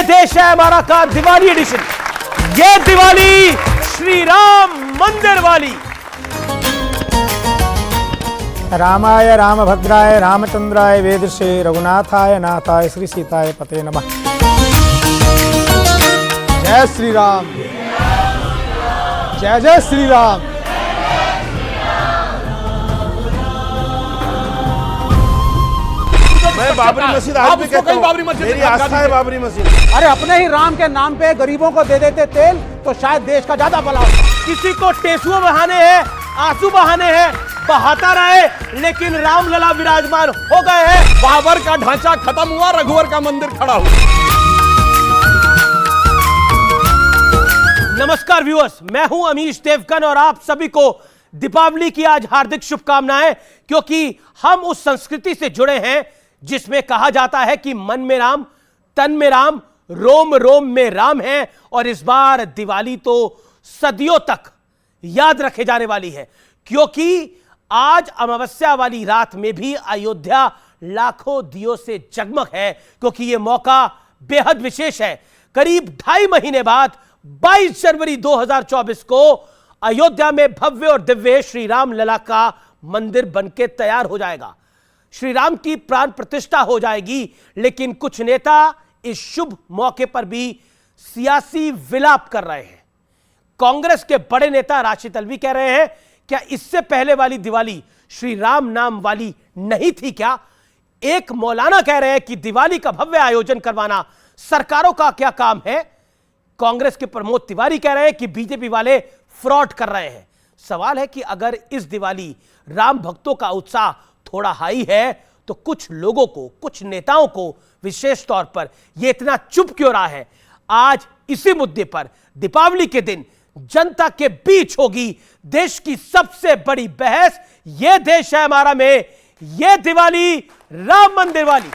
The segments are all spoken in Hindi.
देश है हमारा का दिवाली एडिशन। ये दिवाली श्री राम मंदिर वाली। रामाय रामभद्राय रामचंद्राय वेदसे रघुनाथाय नाथाय श्री सीताय पते नमः। जय श्री राम, जय जय श्री राम। मैं बाबरी मस्जिद आज भी कहता हूं, मेरी आस्था है बाबरी मस्जिद। अरे अपने ही राम के नाम पे गरीबों को दे देते तेल तो शायद देश का ज्यादा भला हो। किसी को टेसुओं बहाने हैं, आंसू बहाने हैं, बहाता रहे, लेकिन रामलला विराजमान हो गए हैं। बाबर का ढांचा खत्म हुआ, रघुवर का मंदिर खड़ा हुआ। नमस्कार व्यूअर्स, मैं हूं अमीश देवगन और आप सभी को दीपावली की आज हार्दिक शुभकामनाएं, क्योंकि हम उस संस्कृति से जुड़े हैं जिसमें कहा जाता है कि मन में राम, तन में राम, रोम रोम में राम है। और इस बार दिवाली तो सदियों तक याद रखे जाने वाली है, क्योंकि आज अमावस्या वाली रात में भी अयोध्या लाखों दियों से जगमग है, क्योंकि यह मौका बेहद विशेष है। करीब 2.5 महीने बाद 22 जनवरी 2024 को अयोध्या में भव्य और दिव्य श्री राम लला का मंदिर बनके तैयार हो जाएगा। श्री राम की प्राण प्रतिष्ठा हो जाएगी, लेकिन कुछ नेता इस शुभ मौके पर भी सियासी विलाप कर रहे हैं। कांग्रेस के बड़े नेता राशिद अलवी कह रहे हैं, क्या इससे पहले वाली दिवाली श्री राम नाम वाली नहीं थी क्या? एक मौलाना कह रहे हैं कि दिवाली का भव्य आयोजन करवाना सरकारों का क्या काम है। कांग्रेस के प्रमोद तिवारी कह रहे हैं कि बीजेपी वाले फ्रॉड कर रहे हैं। सवाल है कि अगर इस दिवाली राम भक्तों का उत्साह थोड़ा हाई है तो कुछ लोगों को, कुछ नेताओं को विशेष तौर पर यह इतना चुप क्यों रहा है? आज इसी मुद्दे पर दीपावली के दिन जनता के बीच होगी देश की सबसे बड़ी बहस। यह देश है हमारा में यह दिवाली राम मंदिर वाली।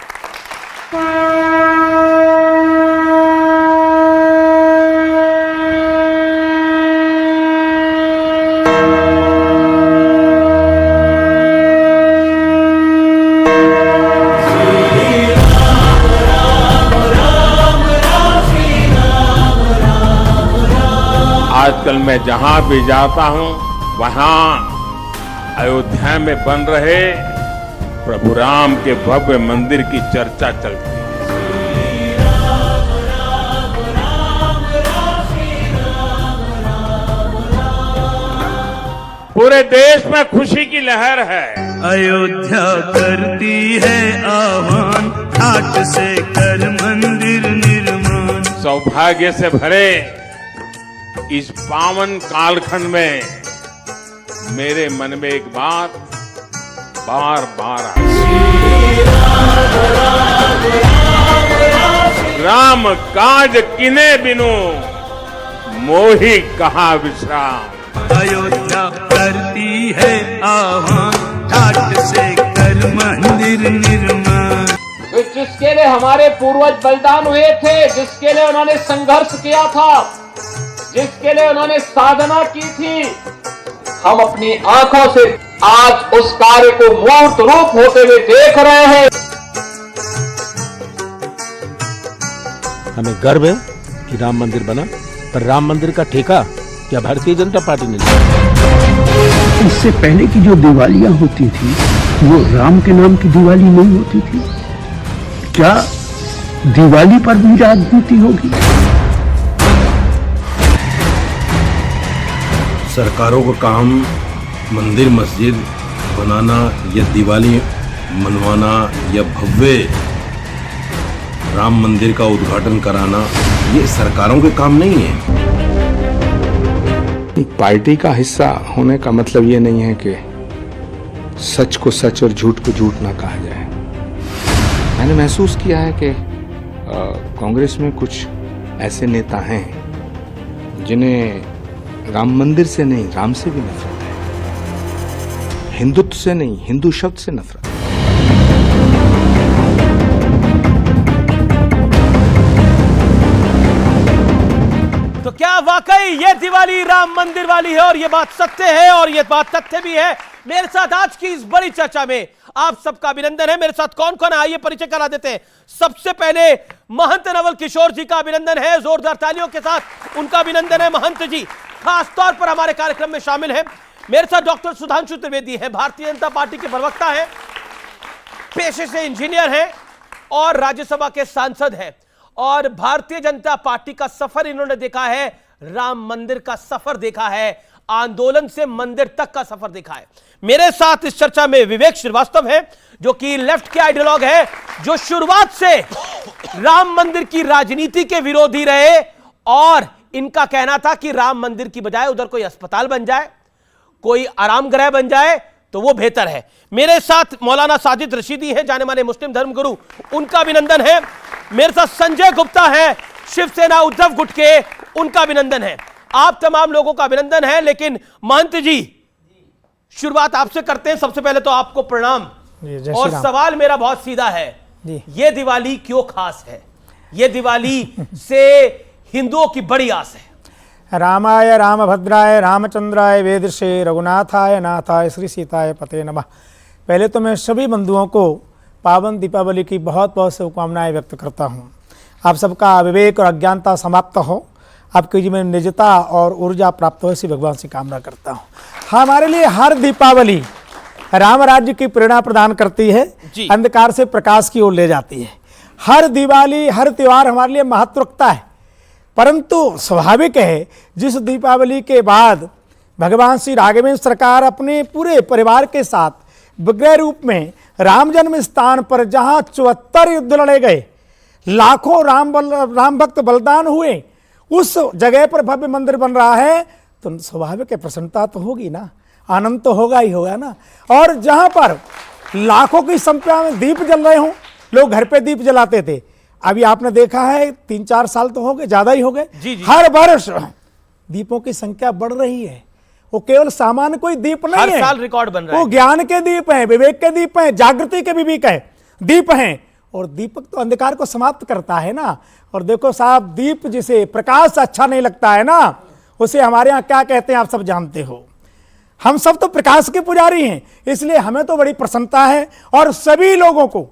आजकल मैं जहां भी जाता हूं, वहां अयोध्या में बन रहे प्रभु राम के भव्य मंदिर की चर्चा चलती है। पूरे देश में खुशी की लहर है। अयोध्या करती है आह्वान, ठाट से कर मंदिर निर्माण। सौभाग्य से भरे इस पावन कालखंड में मेरे मन में एक बात बार बार आई, राम काज किने बिनु मोहि कहाँ विश्राम। अयोध्या करती है आह्वान, ठाट से कर मंदिर निर्माण। जिसके लिए हमारे पूर्वज बलिदान हुए थे, जिसके लिए उन्होंने संघर्ष किया था, जिसके लिए उन्होंने साधना की थी, हम अपनी आंखों से आज उस कार्य को मूर्त रूप होते हुए देख रहे हैं। हमें गर्व है कि राम मंदिर बना, पर राम मंदिर का ठेका क्या भारतीय जनता पार्टी ने लिया? इससे पहले की जो दिवालियां होती थी वो राम के नाम की दिवाली नहीं होती थी क्या? दिवाली पर भी राजनीति होगी? सरकारों का काम मंदिर मस्जिद बनाना या दिवाली मनवाना या भव्य राम मंदिर का उद्घाटन कराना, ये सरकारों के काम नहीं है। एक पार्टी का हिस्सा होने का मतलब ये नहीं है कि सच को सच और झूठ को झूठ ना कहा जाए। मैंने महसूस किया है कि कांग्रेस में कुछ ऐसे नेता हैं जिन्हें राम मंदिर से नहीं, राम से भी नफरत है। हिंदुत्व से नहीं, हिंदू शब्द से नफरत है। तो क्या वाकई भाई ये दिवाली राम मंदिर वाली है और ये बात सत्य है और ये बात तथ्य भी है। मेरे साथ आज की इस बड़ी चर्चा में आप सबका अभिनंदन है। मेरे साथ कौन कौन है आइए परिचय करा देते हैं। सबसे पहले महंत नवल किशोर जी का अभिनंदन है, जोरदार तालियों के साथ उनका अभिनंदन है। महंत जी खास तौर पर हमारे कार्यक्रम में शामिल है। मेरे साथ डॉक्टर सुधांशु त्रिवेदी है, भारतीय जनता पार्टी के प्रवक्ता है, पेशे से इंजीनियर हैं और राज्यसभा के सांसद हैं और भारतीय जनता पार्टी का सफर इन्होंने देखा है, राम मंदिर का सफर देखा है, आंदोलन से मंदिर तक का सफर देखा है। मेरे साथ इस चर्चा में विवेक श्रीवास्तव है जो कि लेफ्ट के आइडियोलॉग है, जो शुरुआत से राम मंदिर की राजनीति के विरोधी रहे और इनका कहना था कि राम मंदिर की बजाय उधर कोई अस्पताल बन जाए, कोई आराम गृह बन जाए तो वो बेहतर है। मेरे साथ मौलाना साजिद रशीदी हैं, जाने माने मुस्लिम धर्मगुरु, उनका अभिनंदन है। मेरे साथ संजय गुप्ता है, शिवसेना उद्धव गुट के, उनका अभिनंदन है। आप तमाम लोगों का अभिनंदन है। लेकिन महंत जी शुरुआत आपसे करते हैं। सबसे पहले तो आपको प्रणाम और सवाल मेरा बहुत सीधा है, ये दिवाली क्यों खास है? ये दिवाली से हिंदुओं की बड़ी आस है। रामाय रामभद्राय रामचंद्राय वेदसे रघुनाथाय नाथाय श्री सीताय पते नमः। पहले तो मैं सभी बंधुओं को पावन दीपावली की बहुत बहुत शुभकामनाएं व्यक्त करता हूं। आप सबका विवेक और अज्ञानता समाप्त हो, आपके जीवन में निजता और ऊर्जा प्राप्त हो, इसी भगवान से कामना करता हूं। हमारे लिए हर दीपावली राम राज्य की प्रेरणा प्रदान करती है, अंधकार से प्रकाश की ओर ले जाती है। हर दिवाली हर त्यौहार हमारे लिए महत्व रखता है, परंतु स्वाभाविक है जिस दीपावली के बाद भगवान श्री राघवेंद्र सरकार अपने पूरे परिवार के साथ विग्रह रूप में राम जन्म स्थान पर जहां 74 युद्ध लड़े गए, लाखों राम भक्त बलिदान हुए, उस जगह पर भव्य मंदिर बन रहा है, तो स्वाभाविक है प्रसन्नता तो होगी ना, आनंद तो होगा ही होगा ना। और जहां पर लाखों की संख्या में दीप जल रहे हों, लोग घर पे दीप जलाते थे, अभी आपने देखा है 3-4 साल तो हो गए, ज्यादा ही हो गए, हर वर्ष दीपों की संख्या बढ़ रही है। वो केवल सामान्य कोई दीप नहीं है, हर साल रिकॉर्ड बन रहा है। वो ज्ञान के दीप हैं, विवेक के दीप हैं, जागृति के भी दीप हैं। और दीपक तो अंधकार को समाप्त करता है ना। और देखो साहब, दीप जिसे प्रकाश अच्छा नहीं लगता है ना, उसे हमारे यहाँ क्या कहते हैं आप सब जानते हो। हम सब तो प्रकाश के पुजारी हैं, इसलिए हमें तो बड़ी प्रसन्नता है। और सभी लोगों को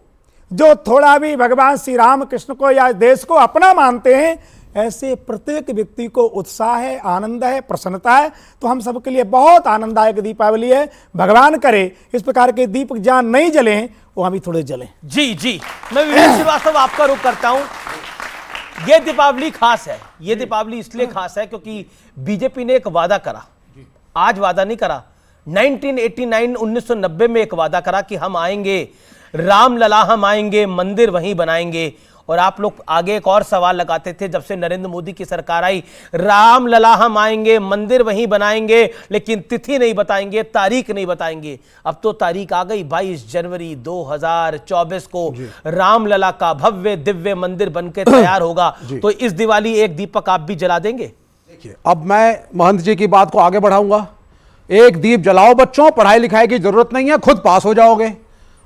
जो थोड़ा भी भगवान श्री राम कृष्ण को या देश को अपना मानते हैं, ऐसे प्रत्येक व्यक्ति को उत्साह है, आनंद है, प्रसन्नता है। तो हम सबके लिए बहुत आनंददायक दीपावली है। भगवान करे इस प्रकार के दीपक जहां नहीं जले हैं वो अभी थोड़े जले। जी जी, मैं विवेक श्रीवास्तव आपका रुख करता हूं। यह दीपावली खास है, यह दीपावली इसलिए खास है क्योंकि बीजेपी ने एक वादा करा, आज वादा नहीं करा, 1990 में एक वादा करा कि हम आएंगे, रामलला हम आएंगे, मंदिर वहीं बनाएंगे। और आप लोग आगे एक और सवाल लगाते थे जब से नरेंद्र मोदी की सरकार आई, रामलला हम आएंगे, मंदिर वहीं बनाएंगे, लेकिन तिथि नहीं बताएंगे, तारीख नहीं बताएंगे। अब तो तारीख आ गई, 22 जनवरी 2024 को रामलला का भव्य दिव्य मंदिर बनकर तैयार होगा। तो इस दिवाली एक दीपक आप भी जला देंगे? देखिए, अब मैं महंत जी की बात को आगे बढ़ाऊंगा। एक दीप जलाओ बच्चों, पढ़ाई लिखाई की जरूरत नहीं है, खुद पास हो जाओगे।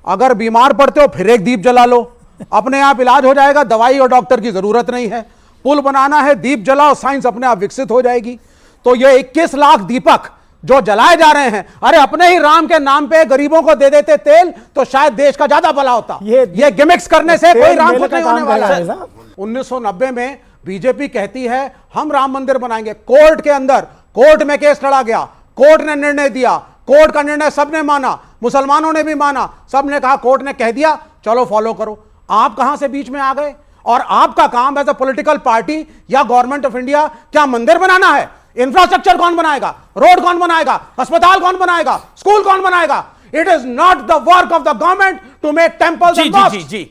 अगर बीमार पड़ते हो फिर एक दीप जला लो, अपने आप इलाज हो जाएगा, दवाई और डॉक्टर की जरूरत नहीं है। पुल बनाना है, दीप जलाओ, साइंस अपने आप विकसित हो जाएगी। तो ये 21 लाख दीपक जो जलाए जा रहे हैं, अरे अपने ही राम के नाम पे गरीबों को दे देते तेल तो शायद देश का ज्यादा भला होता। ये गिमिक्स करने से कोई राम कुछ नहीं होने वाला है। 1990 में बीजेपी कहती है हम राम मंदिर बनाएंगे, कोर्ट के अंदर, कोर्ट में केस लड़ा गया, कोर्ट ने निर्णय दिया, कोर्ट का निर्णय सबने माना, मुसलमानों ने भी माना, सबने कहा, कोर्ट ने कह दिया चलो फॉलो करो। आप कहां से बीच में आ गए? और आपका काम एज अ पॉलिटिकल पार्टी या गवर्नमेंट ऑफ इंडिया क्या मंदिर बनाना है? इंफ्रास्ट्रक्चर कौन बनाएगा? रोड कौन बनाएगा? अस्पताल कौन बनाएगा? स्कूल कौन बनाएगा? It is not the work of the government to make temples and mosques. जी जी,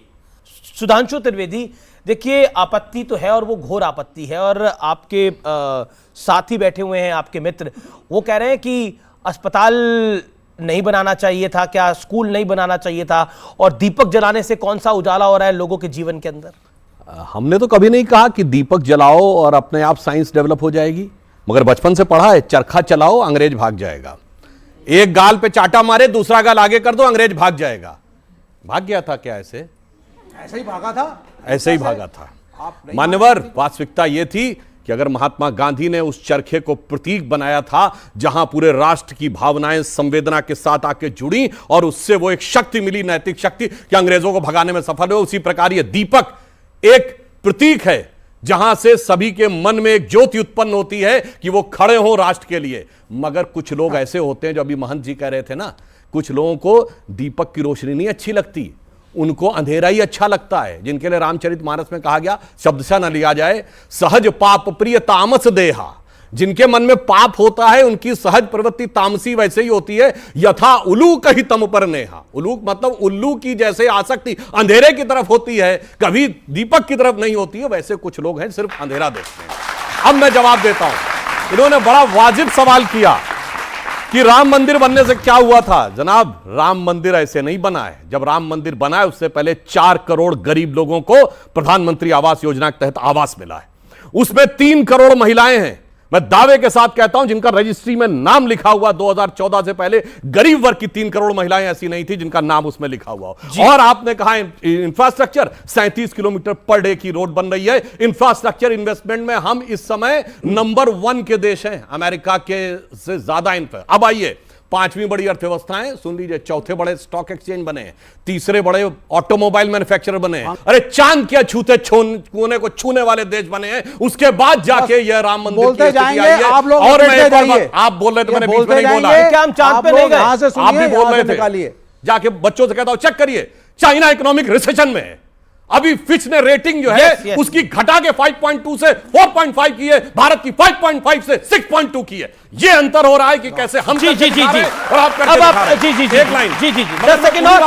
सुधांशु त्रिवेदी, देखिए आपत्ति तो है और वो घोर आपत्ति है। और आपके साथ ही बैठे हुए हैं आपके मित्र, वो कह रहे हैं कि अस्पताल नहीं बनाना चाहिए था, क्या स्कूल नहीं बनाना चाहिए था, और दीपक जलाने से कौन सा उजाला हो रहा है लोगों के जीवन के अंदर? हमने तो कभी नहीं कहा कि दीपक जलाओ और अपने आप साइंस डेवलप हो जाएगी, मगर बचपन से पढ़ा है, चरखा चलाओ अंग्रेज भाग जाएगा। एक गाल पे चाटा मारे, दूसरा गाल आगे कर दो, अंग्रेज भाग जाएगा। भाग गया था क्या? ऐसे ही भागा था, ऐसे ही भागा था। मान्यवर, वास्तविकता यह थी कि अगर महात्मा गांधी ने उस चरखे को प्रतीक बनाया था जहां पूरे राष्ट्र की भावनाएं संवेदना के साथ आके जुड़ी और उससे वो एक शक्ति मिली, नैतिक शक्ति, कि अंग्रेजों को भगाने में सफल हुए, उसी प्रकार ये दीपक एक प्रतीक है जहां से सभी के मन में एक ज्योति उत्पन्न होती है कि वो खड़े हो राष्ट्र के लिए। मगर कुछ लोग ऐसे होते हैं, जो अभी महंत जी कह रहे थे ना, कुछ लोगों को दीपक की रोशनी नहीं अच्छी लगती, उनको अंधेरा ही अच्छा लगता है, जिनके लिए रामचरितमानस में कहा गया, शब्दशः न लिया जाए, सहज पाप प्रिय तामस देहा। जिनके मन में पाप होता है उनकी सहज प्रवृत्ति तामसी वैसे ही होती है, यथा उलूक ही तम पर नेहा। उलूक मतलब उल्लू की जैसे आसक्ति अंधेरे की तरफ होती है, कभी दीपक की तरफ नहीं होती है, वैसे कुछ लोग हैं सिर्फ अंधेरा देखते हैं। अब मैं जवाब देता हूं। इन्होंने बड़ा वाजिब सवाल किया कि राम मंदिर बनने से क्या हुआ था। जनाब, राम मंदिर ऐसे नहीं बना है। जब राम मंदिर बना है उससे पहले 4 करोड़ गरीब लोगों को प्रधानमंत्री आवास योजना के तहत आवास मिला है। उसमें 3 करोड़ महिलाएं हैं, मैं दावे के साथ कहता हूं, जिनका रजिस्ट्री में नाम लिखा हुआ 2014 से पहले गरीब वर्ग की 3 करोड़ महिलाएं ऐसी नहीं थी जिनका नाम उसमें लिखा हुआ हो। और आपने कहा इंफ्रास्ट्रक्चर, 37 किलोमीटर पर डे की रोड बन रही है। इंफ्रास्ट्रक्चर इन्वेस्टमेंट में हम इस समय नंबर 1 के देश हैं, अमेरिका के से ज्यादा। अब आइए, 5वीं बड़ी अर्थव्यवस्थाएं सुन लीजिए, 4थे बड़े स्टॉक एक्सचेंज बने हैं, 3रे बड़े ऑटोमोबाइल मैन्युफैक्चरर बने हैं, अरे चांद क्या छूते कोने को छूने वाले देश बने हैं। उसके बाद जाके यह राम मंदिर बोलते जाएंगे आप लोग, और मैं आप बोल रहे थे, मैंने बीच में नहीं बोला, क्या हम चांद पे नहीं गए? आप भी बोल रहे थे। जाके बच्चों से कहता हूं चेक करिए, चाइना इकोनॉमिक रिसेशन में है। अभी फिच ने रेटिंग जो है उसकी घटा के 5.2 से 4.5 की है, भारत की 5.5 से 6.2 की है। ये अंतर हो रहा है कि कैसे हम जी जी जी जी और आप अब आप जी जी जी एक लाइन जी जी जी 10 सेकंड और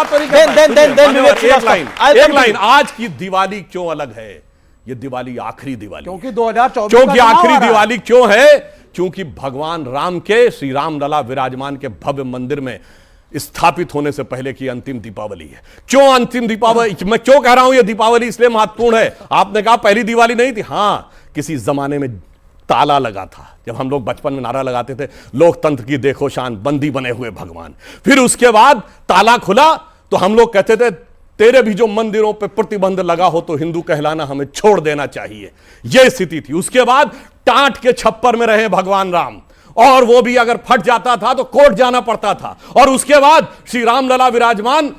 एक लाइन। आज की दिवाली क्यों अलग है? ये दिवाली आखिरी दिवाली, क्योंकि 2024 क्योंकि आखिरी दिवाली क्यों है? क्योंकि भगवान राम के, श्री राम लला विराजमान के भव्य मंदिर में स्थापित होने से पहले की अंतिम दीपावली है। क्यों अंतिम दीपावली? मैं क्यों कह रहा हूं ये दीपावली इसलिए महत्वपूर्ण है। आपने कहा पहली दिवाली नहीं थी, हां, किसी जमाने में ताला लगा था। जब हम लोग बचपन में नारा लगाते थे, लोकतंत्र की देखो शान, बंदी बने हुए भगवान। फिर उसके बाद ताला खुला तो हम लोग कहते थे, तेरे भी जो मंदिरों पे प्रतिबंध लगा हो तो हिंदू कहलाना हमें छोड़ देना चाहिए। यह स्थिति थी। उसके बाद टाट के छप्पर में रहे भगवान राम, और वो भी अगर फट जाता था तो कोर्ट जाना पड़ता था। और उसके बाद श्री राम लला विराजमान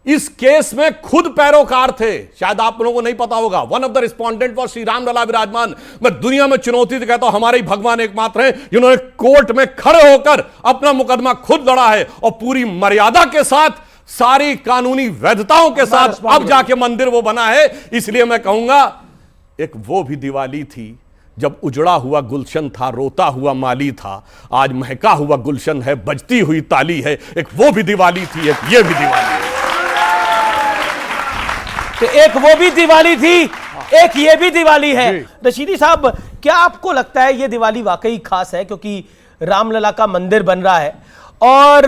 इस केस में खुद पैरोकार थे। शायद आप लोगों को नहीं पता होगा, one of the respondent was Shri Ram Lalla Virajman. मैं दुनिया में चुनौती से कहता हूं, हमारे ही भगवान एकमात्र हैं जिन्होंने कोर्ट में खड़े होकर अपना मुकदमा खुद लड़ा है, और पूरी मर्यादा के साथ, सारी कानूनी वैधताओं के साथ अब जाके मंदिर वो बना है। इसलिए मैं कहूंगा, एक वो भी दिवाली थी जब उजड़ा हुआ गुलशन था, रोता हुआ माली था, आज महका हुआ गुलशन है, बजती हुई ताली है। एक वो भी दिवाली थी, एक ये भी दिवाली है। तो एक वो भी दिवाली थी, एक ये भी दिवाली है। रशीदी साहब, क्या आपको लगता है ये दिवाली वाकई खास है क्योंकि रामलला का मंदिर बन रहा है? और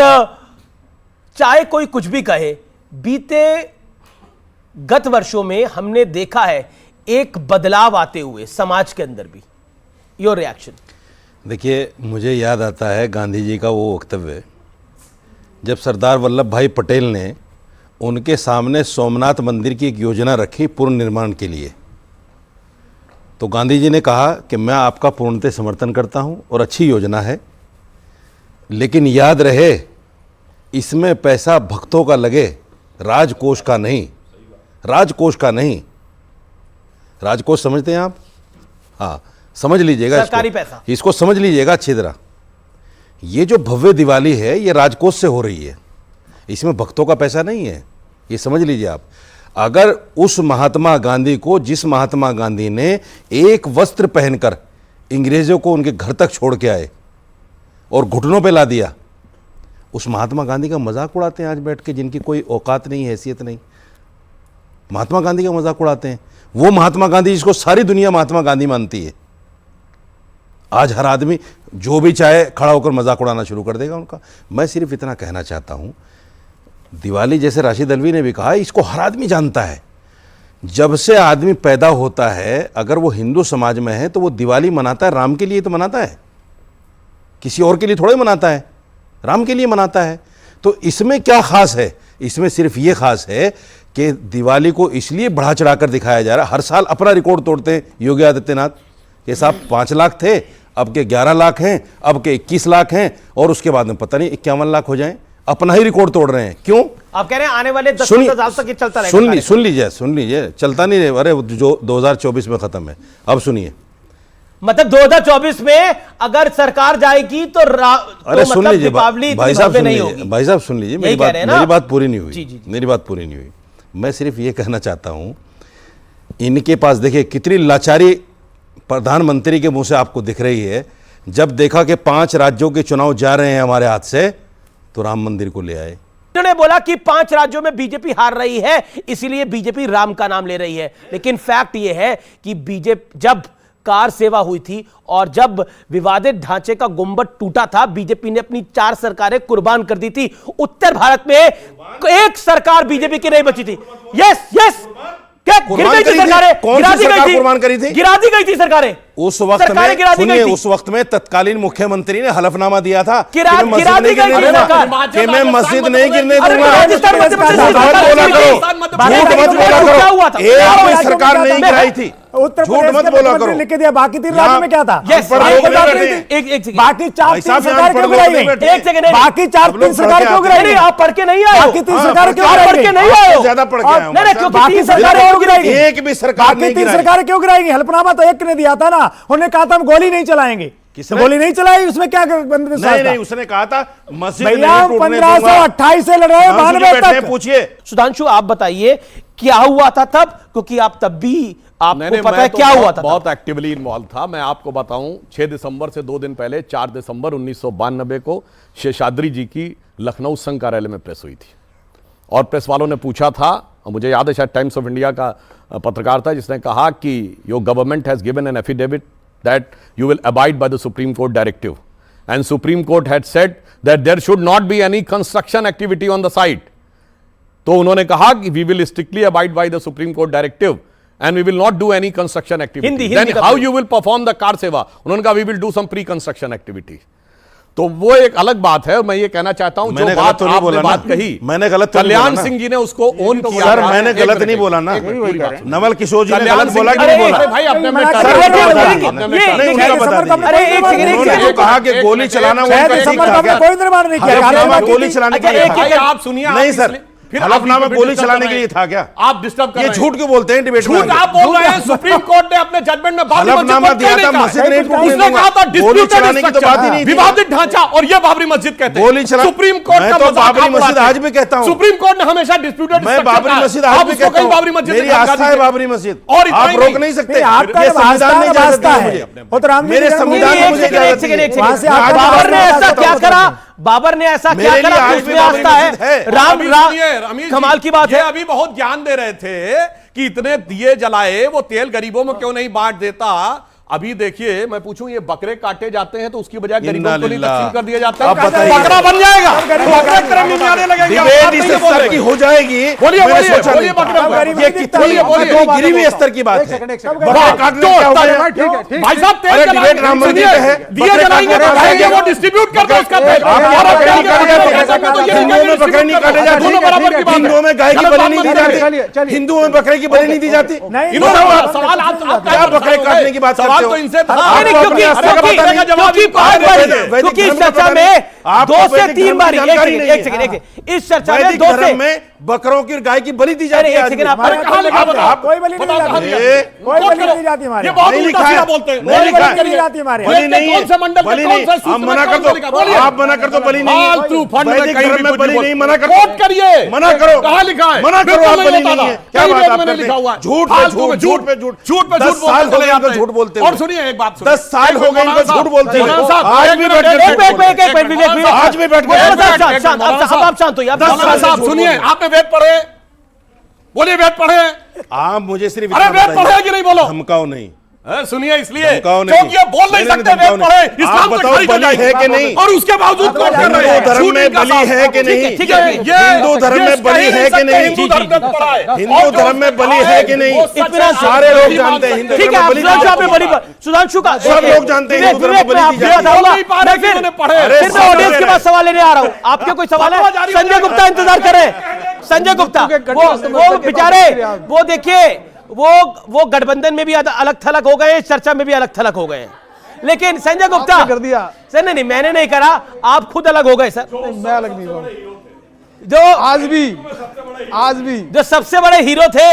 चाहे कोई कुछ भी कहे, बीते गत वर्षों में हमने देखा है एक बदलाव आते हुए समाज के अंदर भी। Your reaction? देखिए, मुझे याद आता है गांधी जी का वो वक्तव्य जब सरदार वल्लभ भाई पटेल ने उनके सामने सोमनाथ मंदिर की एक योजना रखी पुनर्निर्माण के लिए। तो गांधी जी ने कहा कि मैं आपका पूर्णतः समर्थन करता हूं और अच्छी योजना है, लेकिन याद रहे इसमें पैसा भक्तों का लगे, राजकोष का नहीं। राजकोष का नहीं। राजकोष समझते हैं आप? हाँ, समझ लीजिएगा, सरकारी पैसा, इसको समझ लीजिएगा अच्छी तरह। ये जो भव्य दिवाली है ये राजकोष से हो रही है, इसमें भक्तों का पैसा नहीं है, ये समझ लीजिए आप। अगर उस महात्मा गांधी को, जिस महात्मा गांधी ने एक वस्त्र पहनकर अंग्रेजों को उनके घर तक छोड़ के आए और घुटनों पे ला दिया, उस महात्मा गांधी का मजाक उड़ाते हैं आज बैठ के, जिनकी कोई औकात नहीं, हैसियत नहीं, महात्मा गांधी का मजाक उड़ाते हैं। वो महात्मा गांधी जिसको सारी दुनिया महात्मा गांधी मानती है, आज हर आदमी जो भी चाहे खड़ा होकर मजाक उड़ाना शुरू कर देगा उनका। मैं सिर्फ इतना कहना चाहता हूं, दिवाली जैसे राशिद अल्वी ने भी कहा, इसको हर आदमी जानता है। जब से आदमी पैदा होता है, अगर वो हिंदू समाज में है तो वो दिवाली मनाता है राम के लिए तो मनाता है, किसी और के लिए थोड़े मनाता है, राम के लिए मनाता है। तो इसमें क्या खास है? इसमें सिर्फ ये खास है कि दिवाली को इसलिए बढ़ा चढ़ाकर दिखाया जा रहा है। हर साल अपना रिकॉर्ड तोड़ते हैं योगी आदित्यनाथ, ये साहब 5 लाख थे, अब के 11 लाख हैं, अब के 21 लाख हैं, और उसके बाद में पता नहीं 51 लाख हो जाएं। अपना ही रिकॉर्ड तोड़ रहे हैं। क्यों? आप कह रहे हैं आने वाले 10-15 साल तक ये चलता रहेगा? सुन लीजिए, चलता नहीं रहे, अरे जो 2024 में खत्म है। अब सुनिए, मतलब 2024 में अगर सरकार जाएगी तो अरे तो सुन मतलब लीजिए दीपावली भाई साहब, नहीं होगी। भाई साहब सुन लीजिए, मेरी बात पूरी नहीं हुई। जी। मेरी बात पूरी नहीं हुई। मैं सिर्फ ये कहना चाहता हूं, इनके पास देखिए कितनी लाचारी प्रधानमंत्री के मुंह से आपको दिख रही है। जब देखा कि 5 राज्यों के चुनाव जा रहे हैं हमारे हाथ से, तो राम मंदिर को ले आए। उन्होंने बोला कि 5 राज्यों में बीजेपी हार रही है, इसीलिए बीजेपी राम का नाम ले रही है। लेकिन फैक्ट यह है कि बीजेपी जब कार सेवा हुई थी और जब विवादित ढांचे का गुंबद टूटा था, बीजेपी ने अपनी 4 सरकारें कुर्बान कर दी थी। उत्तर भारत में एक सरकार बीजेपी की नहीं बची थी। यस क्या गिर गई थी सरकारें? कौन सी सरकार कुर्बान करी थी? गिरा दी गई थी सरकारें। उस वक्त में सुनिए, उस वक्त में तत्कालीन मुख्यमंत्री ने हलफनामा दिया था कि मैं मस्जिद नहीं गिरने दूंगा, कि मैं मस्जिद नहीं गिरने दूंगा। एक सरकार नहीं गिराई थी, झूठ मत बोला करो। लिख दिया, बाकी 3 राज्यों में क्या था? बाकी 4 सरकार क्यों गिराई? एक सेकंड, बाकी 4 सरकार क्यों गिराई? आप पढ़ के नहीं आए? बाकी 3 सरकार क्यों पढ़ के नहीं आए? ज्यादा पढ़ के आए? नहीं, बाकी सरकारें क्यों गिराएंगी? एक भी सरकार बाकी 3 सरकारें क्यों गिराएंगी? हलफनामा तो एक ने दिया था ना, उन्होंने कहा था हम गोली नहीं चलाएंगे। किसने? गोली नहीं चलाई, उसमें क्या नहीं, उसने कहा था मस्जिद भैया 1528 से लड़ रहे हैं 92 तक। पूछिए सुधांशु, आप बताइए क्या हुआ था तब, क्योंकि आप तब भी आपको पता है क्या हुआ था। बहुत एक्टिवली इन्वॉल्व था। मैं आपको बताऊं, 6 दिसंबर से 2 दिन पहले 4 दिसंबर 1992 को शेषाद्री जी की लखनऊ संघ कार्यालय में प्रेस हुई थी, और प्रेस वालों ने पूछा था, और मुझे याद है शायद टाइम्स ऑफ इंडिया का पत्रकार था जिसने कहा कि your government has given an affidavit that you will abide by the Supreme Court directive, and Supreme Court had said that there should not be any construction activity on the site. तो उन्होंने कहा कि we will strictly abide by the Supreme Court directive and we will not do any construction activity. Then how you will perform the car seva? उन्होंने कहा we will do some pre-construction activity. तो वो एक अलग बात है। मैं ये कहना चाहता हूं, जो बात तो आपने बात कही, मैंने गलत कल्याण सिंह जी ने उसको ओन किया। सर मैंने गलत नहीं बोला ना, नवल किशोर जी ने गलत बोला कि नहीं बोला? भाई अपने उन्होंने कहा कि गोली चलाना कोई निर्माण नहीं किया, गोली चलाने के लिए। आप सुनिए, नहीं सर, हलफनामा गोली चलाने के लिए था क्या? आप डिस्टर्ब कर रहे हैं। ये झूठ क्यों बोलते हैं डिबेट में? झूठ आप बोल रहे हैं। सुप्रीम कोर्ट ने अपने जजमेंट में हलफनामा दिया था, मस्जिद नहीं टूटने उसने कहा था गोली चलाने की तो बात ही नहीं थी। विवादित ढांचा, और ये बाबरी मस्जिद कहते हैं। गोली चला, सुप्रीम कोर्ट मैं का तो बाबरी मस्जिद आज भी कहता हूं। सुप्रीम कोर्ट ने हमेशा डिस्प्यूटेड, मैं बाबरी मस्जिद आज भी कहता हूं। बाबरी मस्जिद मेरी आस्था है बाबरी मस्जिद, और आप रोक नहीं सकते। आपका ये संविधान नहीं जा सकता है मुझे, मेरे संविधान में मुझे इजाजत नहीं है। बाबर ने ऐसा क्या करा? बाबर ने ऐसा क्या करा? उसमें आस्था है। राम कमाल की बात है। अभी बहुत ज्ञान दे रहे थे कि इतने दिए जलाए, वो तेल गरीबों में क्यों नहीं बांट देता। अभी देखिए, मैं पूछूं, ये बकरे काटे जाते हैं तो उसकी बजाय गरीबों को नहीं तकसीम कर दिया जाता है? बकरा बन जाएगा, बकरे क्रम में आने लगेंगे। इस स्तर की हो जाएगी। बोलिए ये कितनी गिरी स्तर की बात है। बकरे काटने क्या हो गया? भाई साहब, तेल डिबेट राम मंदिर पे है, दिए जलाएंगे तो खाएंगे, वो डिस्ट्रीब्यूट कर दो उसका तेल। हिंदुओं में बकरे नहीं काटे जाते, हिंदुओं में गाय की बलि नहीं दी जाती, हिंदुओं में बकरे की बलि नहीं दी जाती। सवाल क्या बकरे काटने की बात? तो इनसे क्योंकि इस चर्चा में 2 से 3 बार, एक सेकंड, इस चर्चा में 2 से बकरों की गाय की बलि दी जाती है। कोई बलि नहीं जाती हमारे, ये बहुत उल्टा सीधा बोलते हैं। नहीं जाती हमारे, बलि नहीं है, बलि नहीं। आप मना कर दो, आप मना कर दो, बलि नहीं है। वैदिक धर्म में बलि नहीं, मना कर दो, करिए, मना करो। कहां लिखा है? मना करो, आप बलि नहीं है। क्या बात आपने लिखा हुआ है? झूठ पे झूठ, झूठ पे झूठ, झूठ पे 10 साल हो गए इनको झूठ बोलते हैं। और सुनिए एक बात, 10 साल हो गए इनको झूठ बोलते हैं। आज भी बैठ आज भी बैठ आप शांत होइए। 10 साल सुनिए, आपने वेद पढ़े? बोलिए वेद पढ़े? आप मुझे सिर्फ अरे वेद पढ़े कि नहीं? बोलो। धमकाओ नहीं। सुनिए, इसलिए क्योंकि ये बोल नहीं सकते वेद पढ़े, इस्लाम बताओ बलि है कि नहीं, और उसके बावजूद कौन कर रहे हैं? हिंदू धर्म में बलि है कि नहीं? हिंदू धर्म में बलि है कि नहीं? हिंदू धर्म में पढ़ा है, हिंदू धर्म में बलि है कि नहीं? इतना सारे लोग जानते हैं हिंदू धर्म में बलि। सुधांशु का सब लोग जानते हैं हिंदू धर्म में बलि दी जाती है। फिर मैं ऑडियंस के पास सवाल लेने आ रहा हूं। आपके कोई सवाल है? संजय गुप्ता इंतजार कर रहे हैं। संजय गुप्ता, वो बेचारे, वो देखिए, वो गठबंधन में भी अलग थलग हो गए हैं, चर्चा में भी अलग थलग हो गए हैं। लेकिन संजय गुप्ता कर दिया सर, नहीं मैंने नहीं करा, आप खुद अलग हो गए सर। मैं अलग नहीं हुआ, जो आज भी जो सबसे बड़े हीरो थे,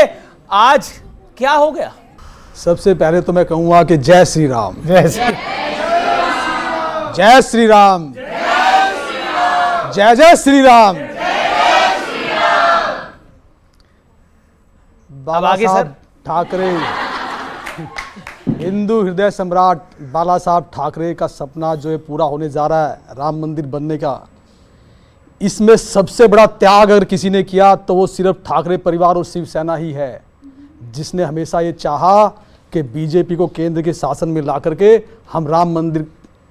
आज क्या हो गया? सबसे पहले तो मैं कहूंगा कि जय श्री राम, जय श्री जय श्री राम, जय जय श्री राम। बाबा आगे सर। साहब ठाकरे, हिंदू हृदय सम्राट बाला साहब ठाकरे का सपना जो है पूरा होने जा रहा है, राम मंदिर बनने का। इसमें सबसे बड़ा त्याग अगर किसी ने किया तो वो सिर्फ ठाकरे परिवार और शिवसेना ही है, जिसने हमेशा ये चाहा कि बीजेपी को केंद्र के शासन में ला करके हम राम मंदिर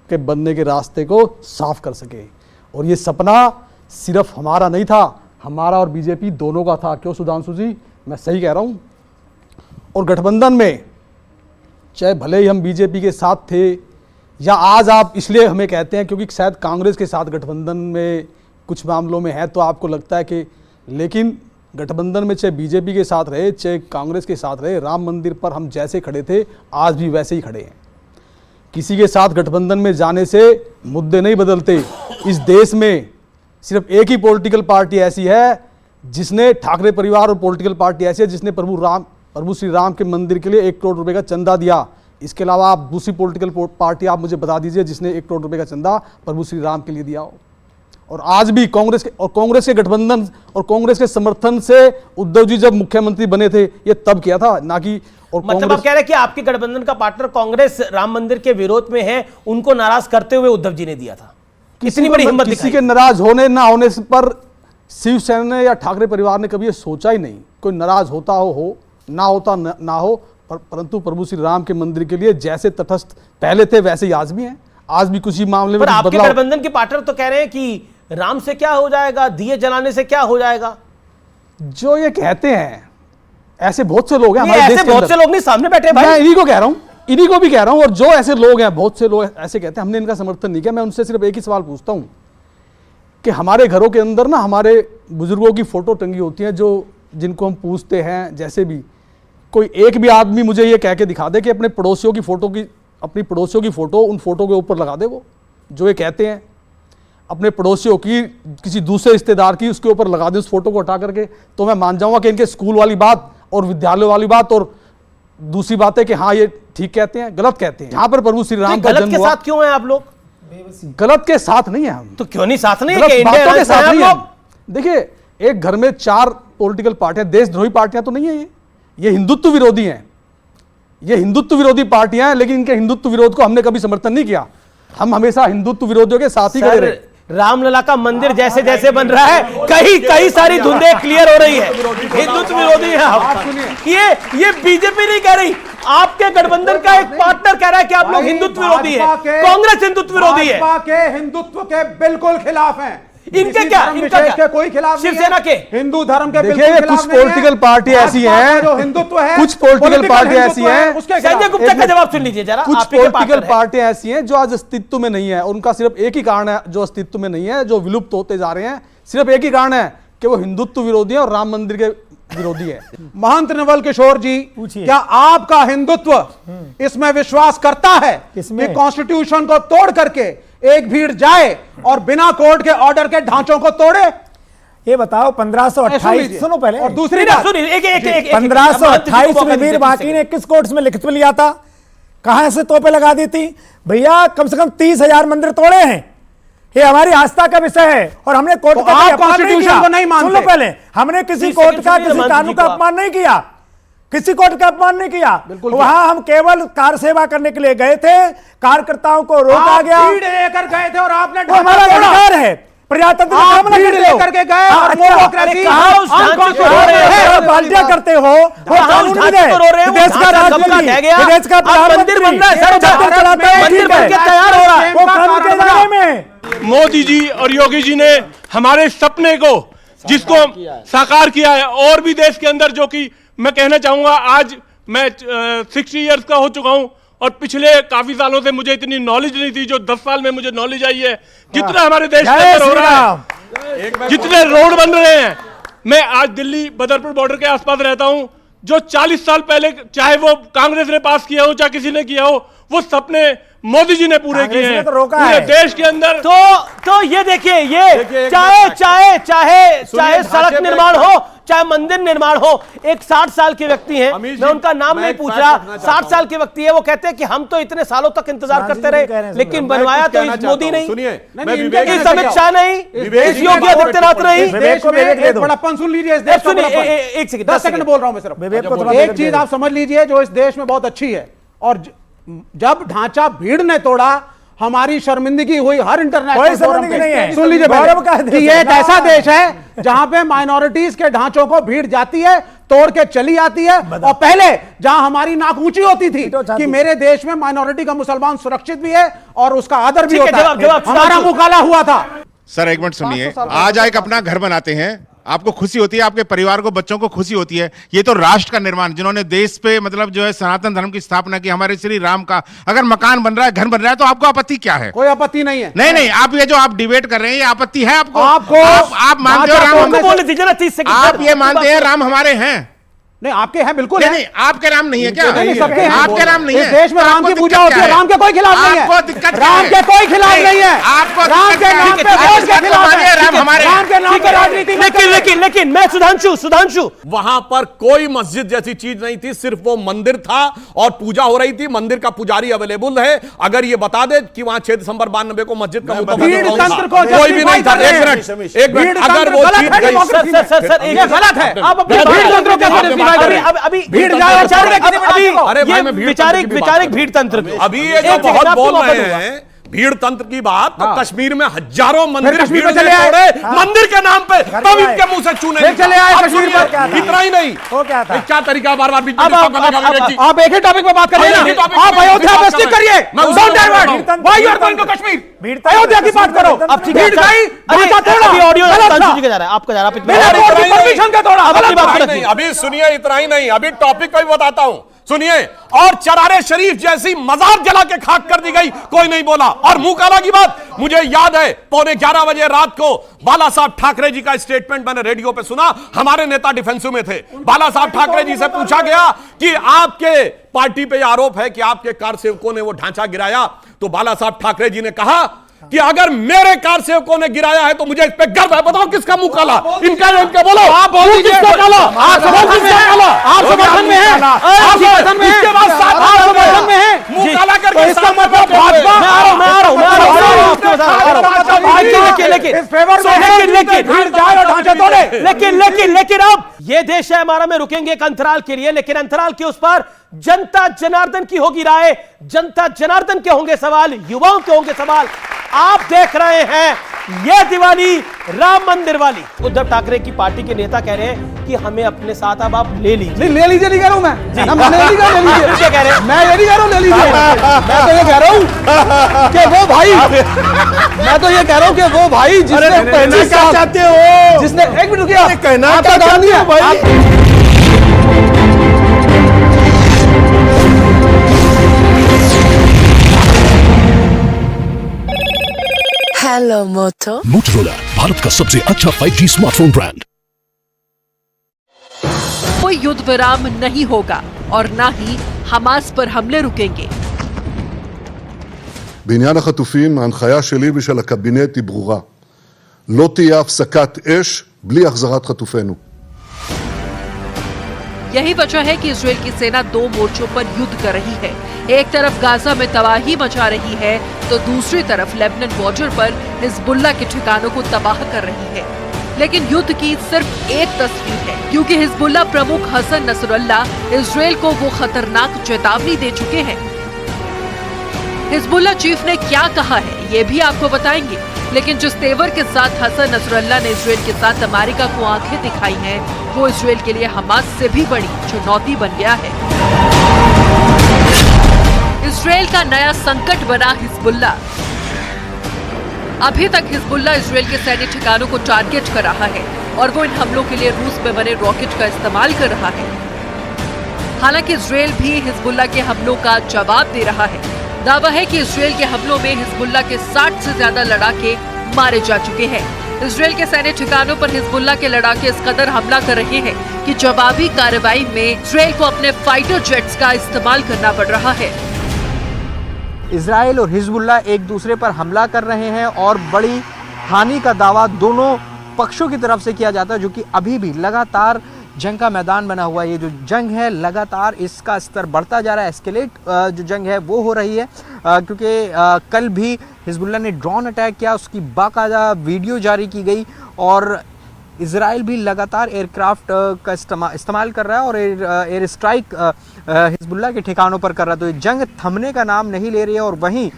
के बनने के रास्ते को साफ कर सके। और ये सपना सिर्फ हमारा नहीं था, हमारा और बीजेपी दोनों का था। क्यों सुधांशु जी, मैं सही कह रहा हूँ? और गठबंधन में चाहे भले ही हम बीजेपी के साथ थे, या आज आप इसलिए हमें कहते हैं क्योंकि शायद कांग्रेस के साथ गठबंधन में कुछ मामलों में है, तो आपको लगता है कि, लेकिन गठबंधन में चाहे बीजेपी के साथ रहे चाहे कांग्रेस के साथ रहे, राम मंदिर पर हम जैसे खड़े थे आज भी वैसे ही खड़े हैं। किसी के साथ गठबंधन में जाने से मुद्दे नहीं बदलते। इस देश में सिर्फ एक ही पॉलिटिकल पार्टी ऐसी है जिसने, ठाकरे परिवार और पॉलिटिकल पार्टी ऐसी है जिसने प्रभु श्री राम के मंदिर के लिए 1 करोड़ रुपए का चंदा दिया। इसके अलावा आप दूसरी पॉलिटिकल पार्टी आप मुझे बता दीजिए जिसने 1 करोड़ रुपए का चंदा प्रभु श्री राम के लिए दिया हो। और आज भी कांग्रेस के गठबंधन और कांग्रेस के समर्थन से उद्धव जी जब मुख्यमंत्री बने थे, ये तब किया था, ना कि। और मतलब आप कह रहे हैं कि आपके गठबंधन का पार्टनर कांग्रेस राम मंदिर के विरोध में है, उनको नाराज करते हुए उद्धव जी ने दिया था। कितनी बड़ी हिम्मत किसी के नाराज होने ना होने पर शिवसेना या ठाकरे परिवार ने कभी ये सोचा ही नहीं। कोई नाराज होता हो ना होता ना हो, परंतु प्रभु श्री राम के मंदिर के लिए जैसे तटस्थ पहले थे वैसे ही आज भी हैं। आज भी कुछ ही मामले में आपके गठबंधन के पार्टनर तो कह रहे हैं कि राम से क्या हो जाएगा, दिए जलाने से क्या हो जाएगा। जो ये कहते हैं, ऐसे बहुत से लोग हैं हमारे देश के बहुत से लोग नहीं सामने बैठे भाई, मैं इन्हीं को कह रहा हूं, इन्हीं को भी कह रहा हूं। और जो ऐसे लोग हैं, बहुत से लोग ऐसे कहते हैं, हमने इनका समर्थन नहीं किया। मैं उनसे सिर्फ एक ही सवाल पूछता हूं कि हमारे घरों के अंदर ना हमारे बुजुर्गों की फोटो टंगी होती है, जो जिनको हम पूछते हैं, जैसे भी कोई एक भी आदमी मुझे ये कह के दिखा दे कि अपने पड़ोसियों की फोटो उन फोटो के ऊपर लगा दे। वो जो ये कहते हैं अपने पड़ोसियों की, किसी दूसरे रिश्तेदार की, उसके ऊपर लगा दे उस फोटो को हटा करके, तो मैं मान जाऊंगा कि इनके स्कूल वाली बात और विद्यालय वाली बात और दूसरी बात है कि हाँ ये ठीक कहते हैं, गलत कहते हैं। यहाँ पर प्रभु श्री राम का गलत के साथ क्यों हैं आप लोग? गलत के साथ नहीं है हम। तो क्यों नहीं साथ नहीं है? बातों के साथ नहीं है। देखिए, एक घर में 4 पॉलिटिकल पार्टियां, देशद्रोही पार्टियां तो नहीं है ये हिंदुत्व विरोधी हैं। ये हिंदुत्व विरोधी पार्टियां हैं, लेकिन इनके हिंदुत्व विरोध को हमने कभी समर्थन नहीं किया। हम हमेशा हिंदुत्व विरोधियों के साथ ही खड़े रहे। रामलला का मंदिर जैसे जैसे बन रहा है, कई सारी धुंधे क्लियर हो रही है। हिंदुत्व विरोधी है आप। ये बीजेपी नहीं कह रही, आपके गठबंधन का एक पार्टनर कह रहा है कि आप लोग हिंदुत्व विरोधी है। कांग्रेस हिंदुत्व विरोधी है, हिंदुत्व के बिल्कुल खिलाफ है। इनके क्या कोई खिलाफ शिवसेना के हिंदू धर्म के देखिए, कुछ पॉलिटिकल पार्टी ऐसी हैं जो हिंदुत्व है, कुछ पॉलिटिकल पार्टी ऐसी हैं, संजय गुप्ता का जवाब सुन लीजिए जरा। कुछ पॉलिटिकल पार्टियां ऐसी हैं जो आज अस्तित्व में नहीं है। उनका सिर्फ एक ही कारण है जो अस्तित्व में नहीं है, जो विलुप्त होते जा रहे हैं, सिर्फ एक ही कारण है कि वो हिंदुत्व विरोधी है और राम मंदिर के विरोधी है। महंत नवल किशोर जी, क्या आपका हिंदुत्व इसमें विश्वास करता है कि कॉन्स्टिट्यूशन को तोड़ करके एक भीड़ जाए और बिना कोर्ट के ऑर्डर के ढांचों को तोड़े? ये बताओ 1528, सुनो पहले, और दूसरी बात, 1528 में वीर बाकी ने किस कोर्ट में लिखित में लिया था? कहां से तोपे लगा दी थी? भैया कम से कम 30,000 मंदिर तोड़े हैं। ये हमारी आस्था का विषय है और हमने कोर्ट का कॉन्स्टिट्यूशन को नहीं मानते। सुन लो पहले, हमने किसी कोर्ट का, किसी कानून का अपमान नहीं किया, किसी कोर्ट का अपमान नहीं किया। वहां हम केवल कार सेवा करने के लिए गए थे, कार्यकर्ताओं को रोका गया, लेकर गए थे और आपने हमारा अधिकार है, प्रजातंत्र लेकर के गए और बाल्टियां करते हो, वो कानून नहीं है, देश का राजनीति, देश का प्रधानमंत्री तैयार हो रहा है, वो कानून के दायरे में। मोदी जी और योगी जी ने हमारे सपने को, जिसको साकार किया है, और भी देश के अंदर, जो कि मैं कहना चाहूंगा, आज मैं 60 इयर्स का हो चुका हूं और पिछले काफी सालों से मुझे इतनी नॉलेज नहीं थी जो 10 साल में मुझे नॉलेज आई है। जितना हमारे देश के अंदर हो रहा है, जितने रोड बन रहे हैं, मैं आज दिल्ली बदरपुर बॉर्डर के आसपास रहता हूं, जो 40 साल पहले चाहे वो कांग्रेस ने पास किया हो चाहे किसी ने किया हो, वो सपने मोदी जी ने पूरे किए हैं पूरे देश के अंदर। तो ये देखिए, ये चाहे सड़क निर्माण हो चाहे मंदिर निर्माण हो, एक 60 साल के व्यक्ति हैं, मैं उनका नाम नहीं पूछ रहा, 60 साल के व्यक्ति है, वो कहते हैं कि हम तो इतने सालों तक इंतजार करते रहे, लेकिन बनवाया तो इस मोदी नहीं, इस अमित शाह नहीं, इस योगी आदित्यनाथ नहीं। एक बड़प्पन सुन लीजिए, इस देश में 10 सेकंड बोल रहा हूं मैं सिर्फ। एक चीज आप समझ लीजिए जो इस देश में बहुत अच्छी है, और जब ढांचा भीड़ ने तोड़ा, हमारी शर्मिंदगी हुई हर इंटरनेशनल फोरम पे। सुन लीजिए कि ये एक ऐसा देश है जहां पे माइनॉरिटीज के ढांचों को भीड़ जाती है, तोड़ के चली आती है। और पहले जहां हमारी नाक ऊंची होती थी कि मेरे देश में माइनॉरिटी का मुसलमान सुरक्षित भी है और उसका आदर भी होता है, हमारा मुकाला हुआ था। सर एक मिनट सुनिए, आज एक अपना घर बनाते हैं, आपको खुशी होती है, आपके परिवार को, बच्चों को खुशी होती है। ये तो राष्ट्र का निर्माण, जिन्होंने देश पे मतलब जो है सनातन धर्म की स्थापना की, हमारे श्री राम का अगर मकान बन रहा है, घर बन रहा है, तो आपको आपत्ति क्या है? कोई आपत्ति नहीं है। नहीं, आप ये जो आप डिबेट कर रहे हैं, ये आपत्ति है आपको? आप मानते हो राम, आप ये मानते हैं राम हमारे हैं? नहीं, आपके हैं बिल्कुल। नहीं, आपके राम नहीं है क्या? सबके हैं। आपके राम नहीं है। इस देश में राम की पूजा होती है, राम के कोई खिलाफ नहीं है। आपको दिक्कत राम के कोई खिलाफ नहीं है। आपको राम के नाम पे वोट के खिलाफ है। राम हमारे, राम के नाम पे राजनीति। लेकिन मैं सुधांशु वहां पर कोई मस्जिद जैसी चीज नहीं थी, सिर्फ वो मंदिर था और पूजा हो रही थी। मंदिर का पुजारी अवेलेबल है। अगर ये बता दे कि वहां 6 दिसंबर 92 को मस्जिद का कोई भी नहीं था। एक मिनट, अगर वो चीज गई, ये गलत है। आप अभी वैचारिक भीड़ तंत्र, अभी ये जो बहुत बोल रहे हैं भीड़ तंत्र की बात, तो कश्मीर में हजारों मंदिर भीड़ ने तोड़े मंदिर के नाम पे, तब इनके मुंह से चूने चले आए कश्मीर पर। इतना ही नहीं, क्या तरीका बार बार आप एक ही टॉपिक पे बात कर रहे हैं, आप अयोध्या पे स्टिक करिए, don't divert, why you are going to Kashmir, Ayodhya की बात करो। अब ठीक है, अभी ऑडियो सुधांशु जी का जा रहा है, आपका जा रहा है, परमिशन का तोड़ा। अभी सुनिए, इतना ही नहीं, अभी टॉपिक पे भी बताता हूं, सुनिए। और चरारे शरीफ जैसी मजार जला के खाक कर दी गई, कोई नहीं बोला। और मुंह काला की बात मुझे याद है, 11:15 बजे रात को बाला साहब ठाकरे जी का स्टेटमेंट मैंने रेडियो पे सुना। हमारे नेता डिफेंसिव में थे। बाला साहब ठाकरे जी से पूछा गया कि आपके पार्टी पे आरोप है कि आपके कारसेवकों ने वो ढांचा गिराया, तो बाला साहब ठाकरे जी ने कहा कि अगर मेरे कारसेवकों ने गिराया है तो मुझे इस पे गर्व है। बताओ किसका मुंह काला? इनका बोलो, आप बोलो किसका काला? आप समर्थन में है, आप समर्थन में है, आप समर्थन में है, इसके बाद आप समर्थन में है, मुंह काला करके इसका मतलब भाजपा। मैं आ रहा हूं लेकिन अब ये देश है हमारा, में रुकेंगे एक अंतराल के लिए, लेकिन अंतराल के उस पर जनता जनार्दन की होगी राय, जनता जनार्दन के होंगे सवाल, युवाओं के होंगे सवाल। आप देख रहे हैं यह दिवाली राम मंदिर वाली। उद्धव ठाकरे की पार्टी के नेता कह रहे हैं कि हमें अपने साथ अब आप ले लीजिए। ले लीजिए नहीं कह रहा हूं मैं, जी मैं ले लीजिए, क्या कह रहे हैं? मैं ये नहीं कह रहा हूं ले लीजिए, मैं तो ये कह रहा हूं कि वो भाई, मैं तो ये कह रहा हूं कि वो भाई जिसने कहना क्या चाहते हो, जिसने एक मिनट रुकिए, कहना क्या चाहते हो भाई? हेलो मोटो। मोटोरोला, भारत का सबसे अच्छा 5G स्मार्टफोन ब्रांड। कोई युद्ध विराम नहीं होगा और ना ही हमास पर हमले रुकेंगे। בעניין החטופים, ההנחיה שלי ושל הקבינט היא ברורה. לא תהיה הפסקת אש בלי החזרת חטופינו. यही वजह है कि इजराइल की सेना 2 मोर्चों पर युद्ध कर रही है। एक तरफ गाजा में तबाही मचा रही है तो दूसरी तरफ लेबनान बॉर्डर पर हिजबुल्लाह के ठिकानों को तबाह कर रही है। लेकिन युद्ध की सिर्फ एक तस्वीर है, क्योंकि हिजबुल्लाह प्रमुख हसन नसरुल्लाह इजराइल को वो खतरनाक चेतावनी दे चुके हैं। हिजबुल्लाह चीफ ने क्या कहा है ये भी आपको बताएंगे, लेकिन जिस तेवर के साथ हसन नसरुल्लाह ने इजराइल के साथ अमेरिका को आंखें दिखाई हैं, वो इजराइल के लिए हमास से भी बड़ी चुनौती बन गया है। इजराइल का नया संकट बना हिजबुल्लाह। अभी तक हिजबुल्लाह इजराइल के सैन्य ठिकानों को टारगेट कर रहा है और वो इन हमलों के लिए रूस में बने रॉकेट का इस्तेमाल कर रहा है। हालांकि इजराइल भी हिजबुल्लाह के हमलों का जवाब दे रहा है। दावा है कि इजराइल के हमलों में हिजबुल्लाह के 60 से ज्यादा लड़ाके मारे जा चुके हैं। इसराइल के सैन्य ठिकानों पर हिजबुल्लाह के लड़ाके इस कदर हमला कर रहे हैं कि जवाबी कार्रवाई में इसराइल को अपने फाइटर जेट्स का इस्तेमाल करना पड़ रहा है। इसराइल और हिजबुल्लाह एक दूसरे पर हमला कर रहे हैं और बड़ी हानि का दावा दोनों पक्षों की तरफ से किया जाता है, जो कि अभी भी लगातार जंग का मैदान बना हुआ है। ये जो जंग है लगातार इसका स्तर बढ़ता जा रहा है, एस्केलेट जो जंग है वो हो रही है, क्योंकि कल भी हिजबुल्लाह ने ड्रोन अटैक किया, उसकी बाकायदा वीडियो जारी की गई और इजराइल भी लगातार एयरक्राफ्ट का इस्तेमाल कर रहा है और एयर स्ट्राइक हिजबुल्लाह के ठिकानों पर कर रहा है। तो ये जंग थमने का नाम नहीं ले रही है और वहीं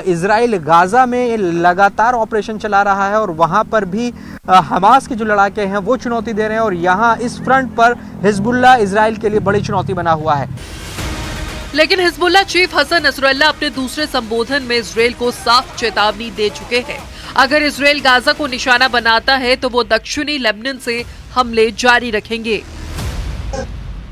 इजराइल गाजा में लगातार ऑपरेशन चला रहा है और वहां पर भी हमास के जो लड़ाके हैं वो चुनौती दे रहे हैं और यहाँ इस फ्रंट पर हिजबुल्लाह इजराइल के लिए बड़ी चुनौती बना हुआ है। लेकिन हिजबुल्लाह चीफ हसन नसरुल्लाह अपने दूसरे संबोधन में इजराइल को साफ चेतावनी दे चुके हैं। अगर इजराइल गाजा को निशाना बनाता है तो वो दक्षिणी लेबनान से हमले जारी रखेंगे।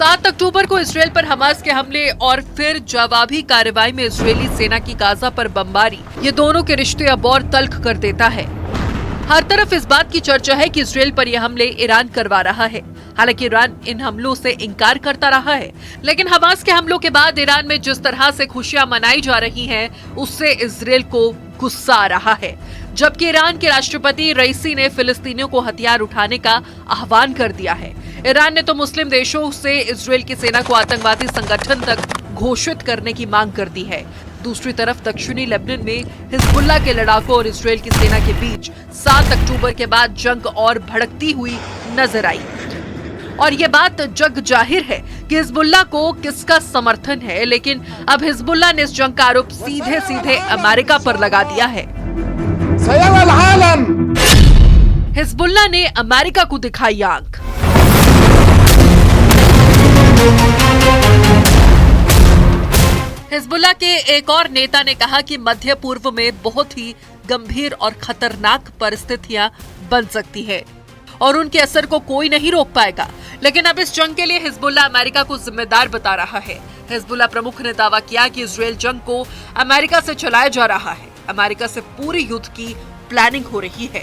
7 अक्टूबर को इसराइल पर हमास के हमले और फिर जवाबी कार्रवाई में इजरायली सेना की गाजा पर बमबारी, ये दोनों के रिश्ते अब और तल्ख कर देता है। हर तरफ इस बात की चर्चा है कि इसराइल पर यह हमले ईरान करवा रहा है। हालांकि ईरान इन हमलों से इनकार करता रहा है, लेकिन हमास के हमलों के बाद ईरान में जिस तरह से खुशियां मनाई जा रही हैं, उससे इसराइल को गुस्सा आ रहा है। जबकि ईरान के राष्ट्रपति रईसी ने फिलिस्तीनियों को हथियार उठाने का आह्वान कर दिया है। ईरान ने तो मुस्लिम देशों से इसराइल की सेना को आतंकवादी संगठन तक घोषित करने की मांग कर दी है। दूसरी तरफ दक्षिणी लेबनान में हिजबुल्लाह के लड़ाकों और इसराइल की सेना के बीच 7 अक्टूबर के बाद जंग और भड़कती हुई नजर आई और ये बात जग जाहिर है कि हिजबुल्लाह को किसका समर्थन है। लेकिन अब हिजबुल्लाह ने इस जंग का आरोप सीधे सीधे अमेरिका पर लगा दिया है। हिजबुल्लाह ने अमेरिका को दिखाई आंख। हिजबुल्लाह के एक और नेता ने कहा कि मध्य पूर्व में बहुत ही गंभीर और खतरनाक परिस्थितियां बन सकती है और उनके असर को कोई नहीं रोक पाएगा। लेकिन अब इस जंग के लिए हिजबुल्लाह अमेरिका को जिम्मेदार बता रहा है। हिजबुल्लाह प्रमुख ने दावा किया कि इजराइल जंग को अमेरिका से चलाया जा रहा है। अमेरिका से पूरी युद्ध की प्लानिंग हो रही है।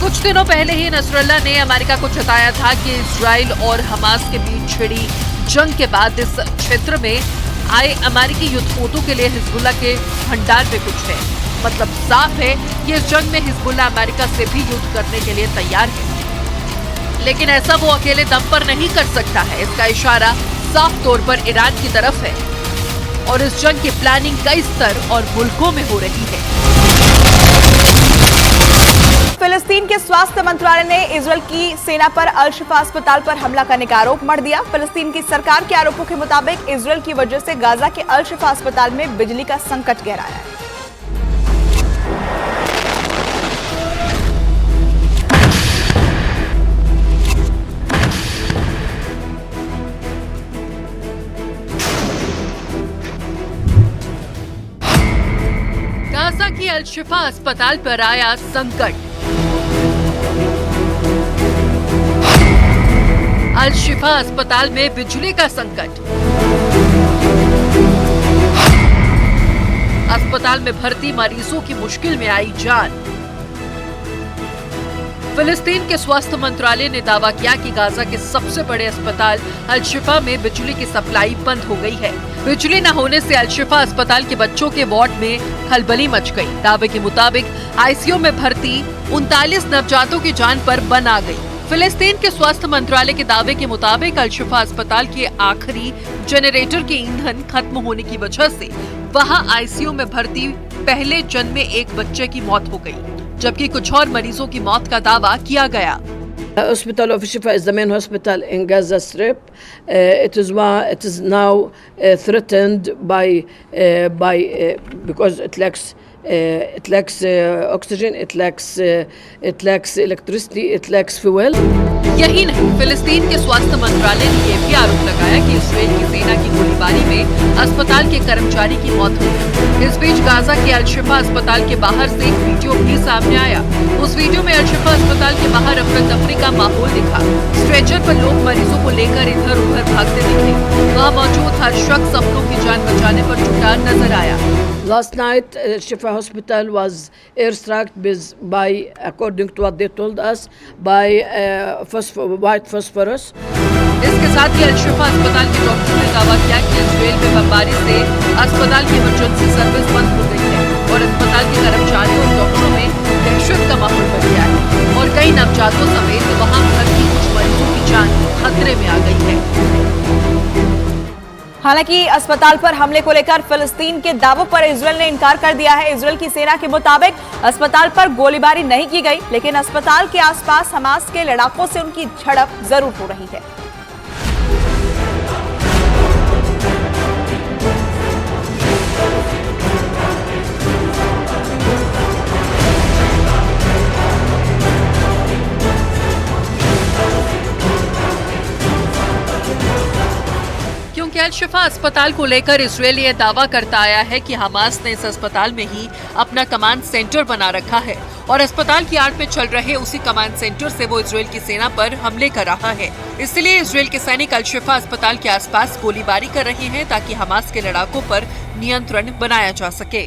कुछ दिनों पहले ही नसरुल्लाह ने अमेरिका को चेताया था कि इजराइल और हमास के बीच छिड़ी जंग के बाद इस क्षेत्र में आए अमेरिकी युद्धपोतों के लिए हिजबुल्लाह के भंडार में कुछ है। मतलब साफ है कि इस जंग में हिजबुल्लाह अमेरिका से भी युद्ध करने के लिए तैयार है, लेकिन ऐसा वो अकेले दम पर नहीं कर सकता है। इसका इशारा साफ तौर पर ईरान की तरफ है और इस जंग की प्लानिंग कई स्तर और मुल्कों में हो रही है। फिलिस्तीन के स्वास्थ्य मंत्रालय ने इजराइल की सेना पर अल शिफा अस्पताल पर हमला करने का आरोप मढ़ दिया। फिलिस्तीन की सरकार के आरोपों के मुताबिक इजराइल की वजह से गाजा के अल शिफा अस्पताल में बिजली का संकट गहराया है। गाजा की अल शिफा अस्पताल पर आया संकट। अल शिफा अस्पताल में बिजली का संकट। अस्पताल में भर्ती मरीजों की मुश्किल में आई जान। फिलिस्तीन के स्वास्थ्य मंत्रालय ने दावा किया कि गाजा के सबसे बड़े अस्पताल अल शिफा में बिजली की सप्लाई बंद हो गई है। बिजली न होने से अल शिफा अस्पताल के बच्चों के वार्ड में खलबली मच गई। दावे के मुताबिक आईसीयू में भर्ती 39 नवजातों की जान पर बन आ गई। फिलिस्तीन के स्वास्थ्य मंत्रालय के दावे के मुताबिक अल शिफा अस्पताल के आखिरी जनरेटर के ईंधन खत्म होने की वजह से वहां आईसीयू में भर्ती पहले जन्म में एक बच्चे की मौत हो गई, जबकि कुछ और मरीजों की मौत का दावा किया गया। Hospital of Shifa is the main hospital in Gaza Strip. It is now threatened because it lacks oxygen, it lacks electricity, it lacks fuel. यही नहीं, फिलिस्तीन के स्वास्थ्य मंत्रालय ने यह भी आरोप लगाया कि इजरायल की सेना की गोलीबारी में अस्पताल के कर्मचारी की मौत हुई। इस बीच गाजा के अल-शिफा अस्पताल के बाहर से एक वीडियो भी सामने आया। उस वीडियो में अल-शिफा अस्पताल के बाहर अफरा तफरी का माहौल दिखा। स्ट्रेचर पर लोग मरीजों को लेकर इधर उधर भागते दिखे। वहाँ मौजूद हर शख्स अपनों की जान बचाने पर जुटा नजर आया। Last night, Shifa Hospital was airstruck by, according to what they told us, by white phosphorus. इसके साथ ही अल-शिफा अस्पताल के डॉक्टर ने दावा किया कि इजरायल में बमबारी से अस्पताल की इमरजेंसी सर्विस बंद हो गई है और अस्पताल के कर्मचारियों और डॉक्टरों में दहशत का माहौल बन गया है और कई नवजातों समेत वहां भर्ती कुछ मरीजों की जान खतरे में आ गई है। हालांकि अस्पताल पर हमले को लेकर फिलिस्तीन के दावों पर इजरायल ने इनकार कर दिया है। इजरायल की सेना के मुताबिक अस्पताल पर गोलीबारी नहीं की गई, लेकिन अस्पताल के आसपास हमास के लड़ाकों से उनकी झड़प जरूर हो रही है। क्योंकि अल-शिफा अस्पताल को लेकर इजरायल ये दावा करता आया है कि हमास ने इस अस्पताल में ही अपना कमांड सेंटर बना रखा है और अस्पताल की आड़ में चल रहे उसी कमांड सेंटर से वो इजरायल की सेना पर हमले कर रहा है। इसलिए इजरायल के सैनिक अल-शिफा अस्पताल के आसपास गोलीबारी कर रहे हैं ताकि हमास के लड़ाकों पर नियंत्रण बनाया जा सके।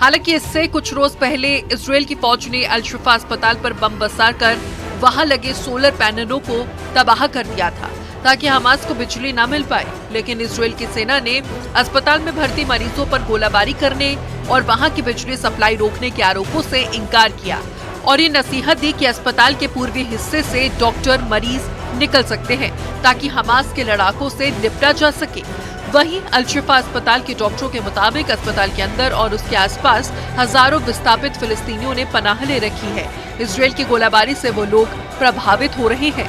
हालांकि इससे कुछ रोज पहले इजरायल की फौज ने अल-शिफा अस्पताल पर बम बरसा कर वहां लगे सोलर पैनलों को तबाह कर दिया था ताकि हमास को बिजली न मिल पाए, लेकिन इजरायल की सेना ने अस्पताल में भर्ती मरीजों पर गोलाबारी करने और वहां की बिजली सप्लाई रोकने के आरोपों से इनकार किया और ये नसीहत दी कि अस्पताल के पूर्वी हिस्से से डॉक्टर मरीज निकल सकते हैं ताकि हमास के लड़ाकों से निपटा जा सके। वहीं अल-शिफा अस्पताल के डॉक्टरों के मुताबिक अस्पताल के अंदर और उसके आसपास हजारों विस्थापित फिलिस्तीनियों ने पनाह ले रखी है। इजरायल की गोलाबारी से वो लोग प्रभावित हो रहे हैं।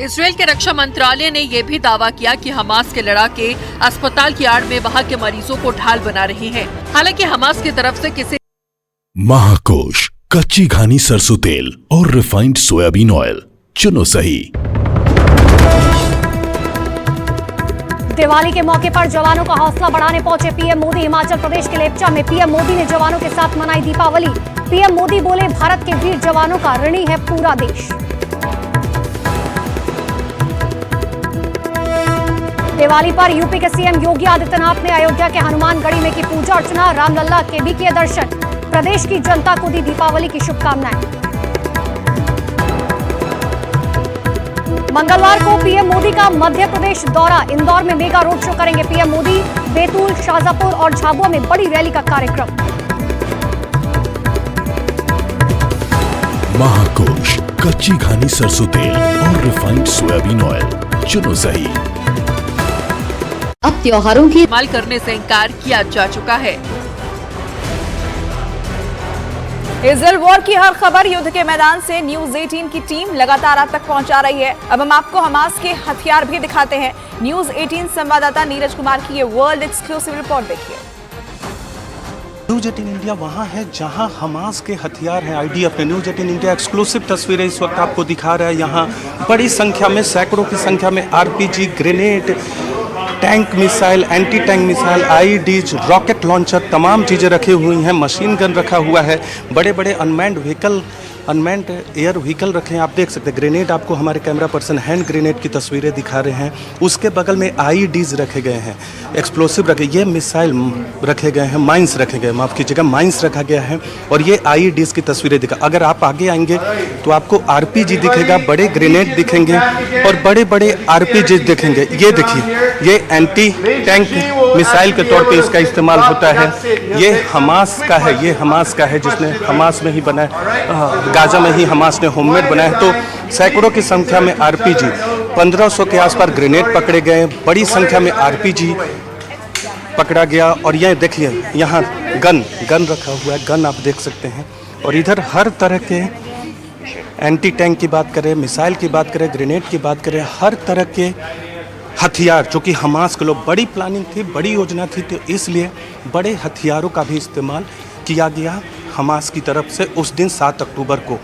इजरायल के रक्षा मंत्रालय ने यह भी दावा किया कि हमास के लड़ाके अस्पताल की आड़ में वहां के मरीजों को ढाल बना रहे हैं। हालांकि हमास की तरफ से किसी महाकोश कच्ची घानी सरसों तेल और रिफाइंड सोयाबीन ऑयल चुनो सही। दिवाली के मौके पर जवानों का हौसला बढ़ाने पहुंचे पीएम मोदी। हिमाचल प्रदेश के लेपचा में पीएम मोदी ने जवानों के साथ मनाई दीपावली। पीएम मोदी बोले, भारत के वीर जवानों का ऋणी है पूरा देश। दिवाली पर यूपी के सीएम योगी आदित्यनाथ ने अयोध्या के हनुमानगढ़ी में की पूजा अर्चना, रामलला के भी किए दर्शन। प्रदेश की जनता को दी दीपावली की शुभकामनाएं। मंगलवार को पीएम मोदी का मध्य प्रदेश दौरा, इंदौर में मेगा रोड शो करेंगे पीएम मोदी। बैतूल, शाजापुर और झाबुआ में बड़ी रैली का कार्यक्रम। महाकोश कच्ची घानी सरसों तेल और रिफाइंड सोयाबीन ऑयल चुनो सही। अब त्योहारों की इस्तेमाल करने से इनकार किया जा चुका है। इजरायल वॉर की हर खबर युद्ध के मैदान से न्यूज 18 की टीम लगातार आप तक पहुंचा रही है। अब हम आपको हमास के हथियार भी दिखाते हैं। न्यूज 18 संवाददाता नीरज कुमार की ये वर्ल्ड एक्सक्लूसिव रिपोर्ट देखिए। न्यूज 18 इंडिया वहां है जहां हमास के हथियार हैं। आईडीएफ ने न्यूज 18 इंडिया एक्सक्लूसिव तस्वीरें इस वक्त आपको दिखा रहा है। यहाँ बड़ी संख्या में, सैकड़ों की संख्या में RPG, grenade, tank missile, anti tank missile, IEDs, rocket launcher, तमाम चीज़ें रखी हुई हैं। मशीन गन रखा हुआ है। बड़े बड़े unmanned vehicle unmanned air vehicle रखे हैं। आप देख सकते हैं ग्रेनेड, आपको हमारे कैमरा पर्सन हैंड ग्रेनेड की तस्वीरें दिखा रहे हैं। उसके बगल में आईईडीज रखे गए हैं, एक्सप्लोसिव रखे, ये मिसाइल रखे गए हैं, माइंस रखे गए, माफ़ कीजिएगा, माइंस रखा गया है। और ये आईईडीज की तस्वीरें दिखा, अगर आप आगे आएंगे तो आपको आरपीजी दिखेगा, बड़े ग्रेनेड दिखेंगे और बड़े बड़े आरपीजी दिखेंगे। ये देखिए, ये एंटी टैंक मिसाइल के तौर पे इसका इस्तेमाल होता है। ये हमास का है, ये हमास का है, जिसने हमास में ही बना है, गाजा में ही हमास ने होममेड बनाया है। तो सैकड़ों की संख्या में आरपीजी, 1500 के आसपास ग्रेनेड पकड़े गए, बड़ी संख्या में आरपीजी पकड़ा गया। और ये देखिए यहाँ गन रखा हुआ है, गन आप देख सकते हैं। और इधर हर तरह के एंटी टैंक की बात करें, मिसाइल की बात करें, ग्रेनेड की बात करें, हर तरह के हथियार, जो कि हमास के लोग, बड़ी प्लानिंग थी, बड़ी योजना थी, तो इसलिए बड़े हथियारों का भी इस्तेमाल किया गया हमास की तरफ से उस दिन 7 अक्टूबर को।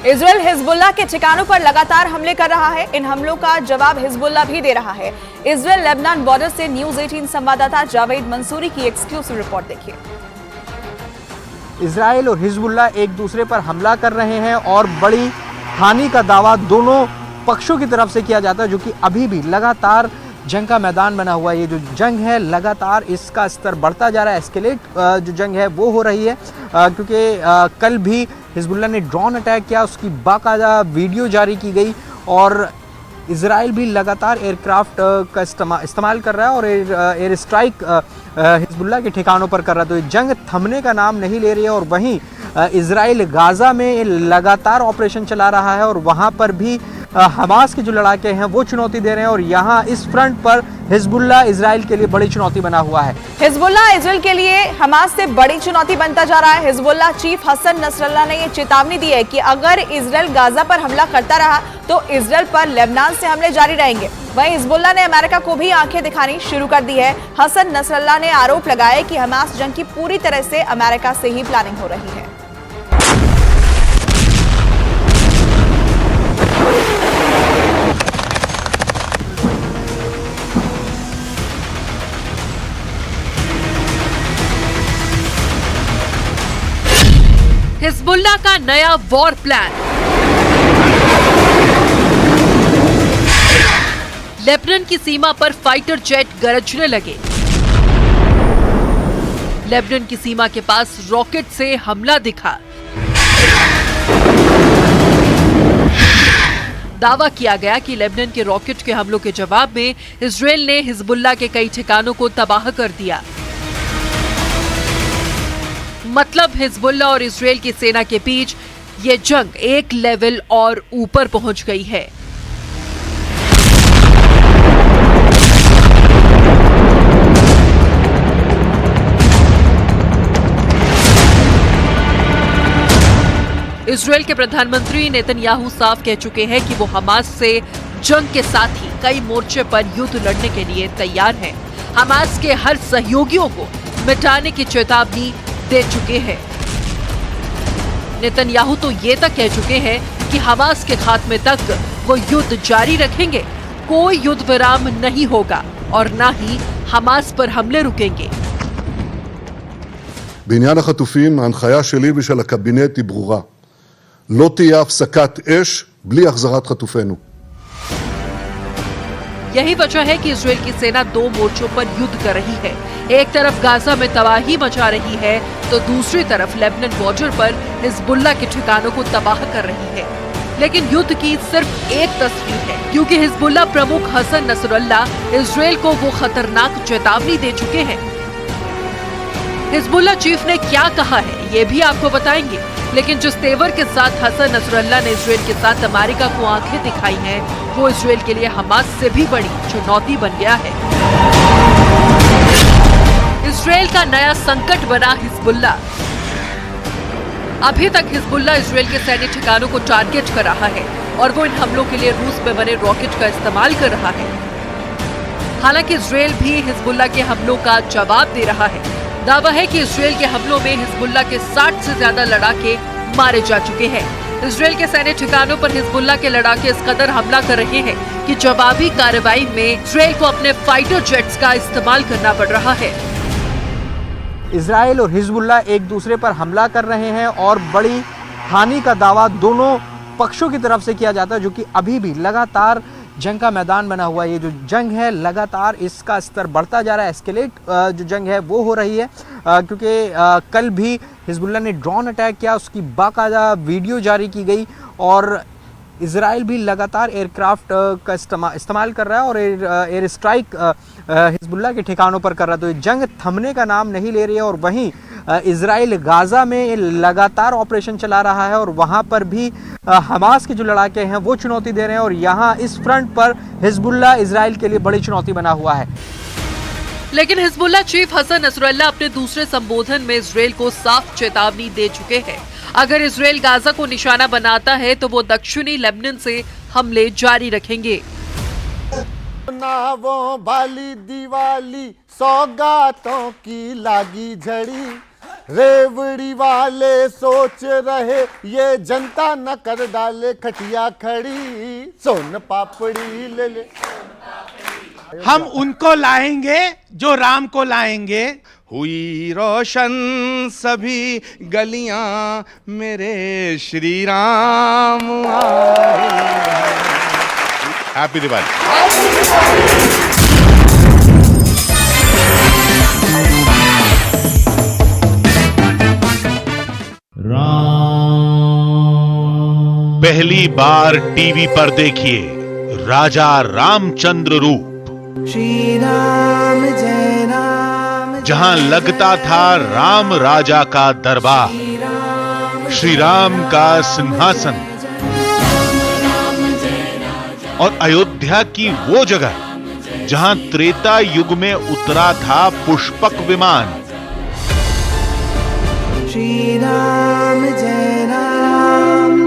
इजराइल हिजबुल्लाह के ठिकानों पर लगातार हमले कर रहा है। इन हमलों का जवाब हिजबुल्लाह भी दे रहा है। इजराइल लेबनान बॉर्डर से न्यूज़ 18 संवाददाता जावेद मंसूरी की एक्सक्लूसिव रिपोर्ट देखिए। इजराइल और हिजबुल्लाह एक दूसरे पर हमला कर रहे हैं और बड़ी हानि का दावा दोनों पक्षों की तरफ से किया जाता है, जो कि अभी भी लगातार जंग का मैदान बना हुआ है। ये जो जंग है लगातार इसका स्तर बढ़ता जा रहा है, एस्केलेट जो जंग है वो हो रही है, क्योंकि कल भी हिजबुल्लाह ने ड्रोन अटैक किया, उसकी बाकायदा वीडियो जारी की गई। और इजराइल भी लगातार एयरक्राफ्ट का इस्तेमाल कर रहा है और एयर स्ट्राइक हिजबुल्लाह के ठिकानों पर कर रहा है। तो ये जंग थमने का नाम नहीं ले रही है। और वहीं इजराइल गाज़ा में लगातार ऑपरेशन चला रहा है और वहाँ पर भी हमास के जो लड़ाके हैं वो चुनौती दे रहे हैं। और यहाँ इस फ्रंट पर हिजबुल्लाह इजराइल के लिए बड़ी चुनौती बना हुआ है। हिजबुल्लाह इजराइल के लिए हमास से बड़ी चुनौती बनता जा रहा है। हिजबुल्लाह चीफ हसन नसरल्लाह ने ये चेतावनी दी है कि अगर इजराइल गाजा पर हमला करता रहा तो इजराइल पर लेबनान से हमले जारी रहेंगे। वहीं हिजबुल्लाह ने अमेरिका को भी आंखें दिखानी शुरू कर दी है। हसन नसरल्लाह ने आरोप लगाया कि हमास जंग की पूरी तरह से अमेरिका से ही प्लानिंग हो रही है। हिजबुल्लाह का नया वॉर प्लान। लेबनान की सीमा पर फाइटर जेट गरजने लगे। लेबनान की सीमा के पास रॉकेट से हमला दिखा। दावा किया गया कि लेबनान के रॉकेट के हमलों के जवाब में इजराइल ने हिजबुल्लाह के कई ठिकानों को तबाह कर दिया। मतलब हिजबुल्लाह और इजराइल की सेना के बीच ये जंग एक लेवल और ऊपर पहुंच गई है। इजराइल के प्रधानमंत्री नेतन्याहू साफ कह चुके हैं कि वो हमास से जंग के साथ ही कई मोर्चे पर युद्ध लड़ने के लिए तैयार हैं। हमास के हर सहयोगियों को मिटाने की चेतावनी दे चुके हैं। नेतन्याहू तो ये तक कह चुके हैं कि हमास के खात्मे तक वो युद्ध जारी रखेंगे, कोई युद्ध विराम नहीं होगा और न ही हमास पर हमले रुकेंगे। בעניין החטופים, ההנחיה שלי ושל הקבינט היא ברורה. לא תהיה הפסקת אש בלי החזרת חטופינו. यही वजह है कि इजराइल की सेना दो मोर्चों पर युद्ध कर रही है। एक तरफ गाजा में तबाही मचा रही है तो दूसरी तरफ लेबनान बॉर्डर पर हिजबुल्लाह के ठिकानों को तबाह कर रही है। लेकिन युद्ध की सिर्फ एक तस्वीर है, क्योंकि हिजबुल्लाह प्रमुख हसन नसरल्लाह इजराइल को वो खतरनाक चेतावनी दे चुके हैं। हिजबुल्लाह चीफ ने क्या कहा है ये भी आपको बताएंगे, लेकिन जिस तेवर के साथ हसन नसरल्लाह ने इजराइल के साथ अमेरिका को आंखें दिखाई हैं, वो इजराइल के लिए हमास से भी बड़ी चुनौती बन गया है। इजराइल का नया संकट बना हिजबुल्लाह। अभी तक हिजबुल्लाह इजराइल के सैन्य ठिकानों को टारगेट कर रहा है और वो इन हमलों के लिए रूस में बने रॉकेट का इस्तेमाल कर रहा है। हालांकि इजराइल भी हिजबुल्लाह के हमलों का जवाब दे रहा है। दावा है कि इजराइल के हमलों में हिजबुल्लाह के 60 से ज्यादा लड़ाके मारे जा चुके हैं। इजराइल के सैन्य ठिकानों पर हिजबुल्लाह के लड़ाके इस कदर हमला कर रहे हैं कि जवाबी कार्रवाई में इजराइल को अपने फाइटर जेट्स का इस्तेमाल करना पड़ रहा है। इजराइल और हिजबुल्लाह एक दूसरे पर हमला कर रहे हैं और बड़ी हानि का दावा दोनों पक्षों की तरफ से किया जाता है, जो कि अभी भी लगातार जंग का मैदान बना हुआ है। ये जो जंग है लगातार इसका स्तर बढ़ता जा रहा है, एस्केलेट जो जंग है वो हो रही है, क्योंकि कल भी हिजबुल्लाह ने ड्रोन अटैक किया, उसकी बाकायदा वीडियो जारी की गई और इजराइल भी लगातार एयरक्राफ्ट का इस्तेमाल कर रहा है और एयर स्ट्राइक हिजबुल्लाह के ठिकानों पर कर रहा है। तो ये जंग थमने का नाम नहीं ले रही है और वहीं इजराइल गाज़ा में लगातार ऑपरेशन चला रहा है और वहां पर भी हमास के जो लड़ाके हैं वो चुनौती दे रहे हैं और यहाँ इस फ्रंट पर हिजबुल्लाह इजराइल के लिए बड़ी चुनौती बना हुआ है। लेकिन हिजबुल्लाह चीफ हसन नसरुल्लाह अपने दूसरे संबोधन में इजराइल को साफ चेतावनी दे चुके हैं। अगर इजराइल गाजा को निशाना बनाता है तो वो दक्षिणी लेबनान से हमले जारी रखेंगे। ना वो बाली दिवाली सौगातों की लागी झड़ी, रेवड़ी वाले सोच रहे ये जनता न कर डाले खटिया खड़ी, सोन पापड़ी ले ले। हम उनको लाएंगे जो राम को लाएंगे। हुई रोशन सभी गलियां मेरे श्री राम आए। हैप्पी दिवाली। पहली बार टीवी पर देखिए राजा रामचंद्र रूप, श्री राम जय राम, जहां लगता था राम राजा का दरबार, श्री राम का सिंहासन और अयोध्या की वो जगह जहां त्रेता युग में उतरा था पुष्पक विमान। श्री राम जय राम।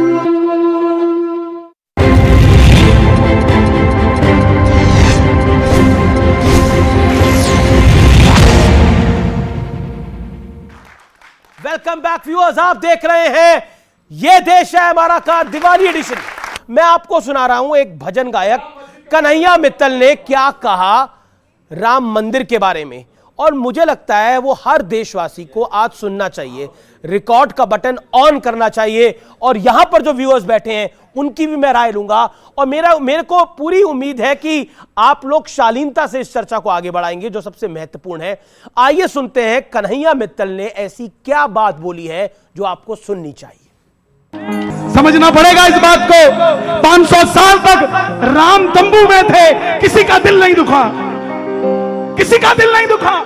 वेलकम बैक व्यूअर्स, आप देख रहे हैं ये देश है हमारा का दिवाली एडिशन। मैं आपको सुना रहा हूं एक भजन गायक कन्हैया मित्तल ने क्या कहा राम मंदिर के बारे में, और मुझे लगता है वो हर देशवासी को आज सुनना चाहिए, रिकॉर्ड का बटन ऑन करना चाहिए और यहां पर जो व्यूअर्स बैठे हैं उनकी भी मैं राय लूंगा और मेरे को पूरी उम्मीद है कि आप लोग शालीनता से इस चर्चा को आगे बढ़ाएंगे जो सबसे महत्वपूर्ण है। आइए सुनते हैं कन्हैया मित्तल ने ऐसी क्या बात बोली है जो आपको सुननी चाहिए। समझना पड़ेगा इस बात को, 500 साल तक राम तंबू में थे, किसी का दिल नहीं दुखा, किसी का दिल नहीं दुखा।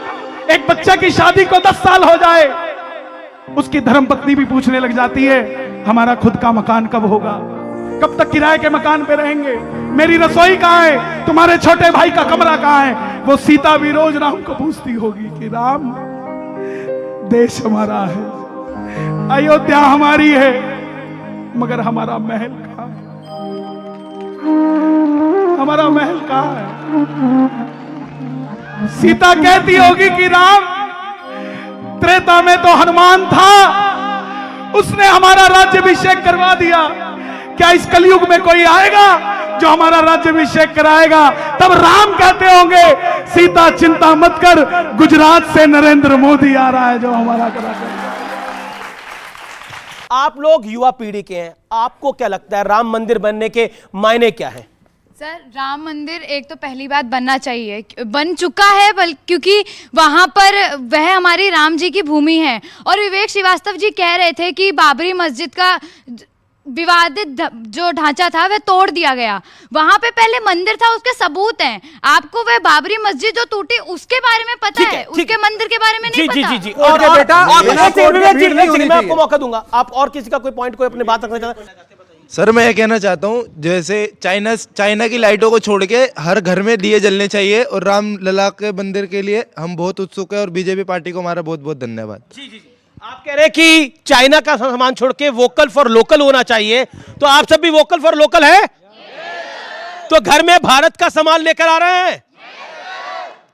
एक बच्चा की शादी को 10 साल हो जाए, उसकी धर्मपत्नी भी पूछने लग जाती है हमारा खुद का मकान कब होगा, कब तक किराए के मकान पे रहेंगे, मेरी रसोई कहाँ है, तुम्हारे छोटे भाई का कमरा कहाँ है। वो सीता भी रोज राम को पूछती होगी कि राम देश हमारा है, अयोध्या हमारी है, मगर हमारा महल कहाँ है, हमारा महल कहाँ है। सीता कहती होगी कि राम त्रेता में तो हनुमान था, उसने हमारा राज्याभिषेक करवा दिया, क्या इस कलयुग में कोई आएगा जो हमारा राज्याभिषेक कराएगा। तब राम कहते होंगे सीता चिंता मत कर, गुजरात से नरेंद्र मोदी आ रहा है जो हमारा कराएगा। आप लोग युवा पीढ़ी के हैं, आपको क्या लगता है राम मंदिर बनने के मायने क्या है? सर, राम मंदिर एक तो पहली बात बनना चाहिए, बन चुका है, क्योंकि वहाँ पर वह हमारी राम जी की भूमि है। और विवेक श्रीवास्तव जी कह रहे थे कि बाबरी मस्जिद का विवादित जो ढांचा था वह तोड़ दिया गया, वहाँ पे पहले मंदिर था, उसके सबूत हैं। आपको वह बाबरी मस्जिद जो टूटी उसके बारे में पता है, उसके मंदिर के बारे में नहीं पता। जी मैं आपको मौका दूंगा, आप और किसी का कोई पॉइंट कोई अपनी बात रखना चाहते हैं? सर, मैं ये कहना चाहता हूँ जैसे चाइना की लाइटों को छोड़ के हर घर में दिए जलने चाहिए और राम लला के मंदिर के लिए हम बहुत उत्सुक है और बीजेपी पार्टी को हमारा बहुत बहुत धन्यवाद। जी आप कह रहे हैं कि चाइना का सामान छोड़ के वोकल फॉर लोकल होना चाहिए, तो आप सब भी वोकल फॉर लोकल है? तो घर में भारत का सामान लेकर आ रहे हैं?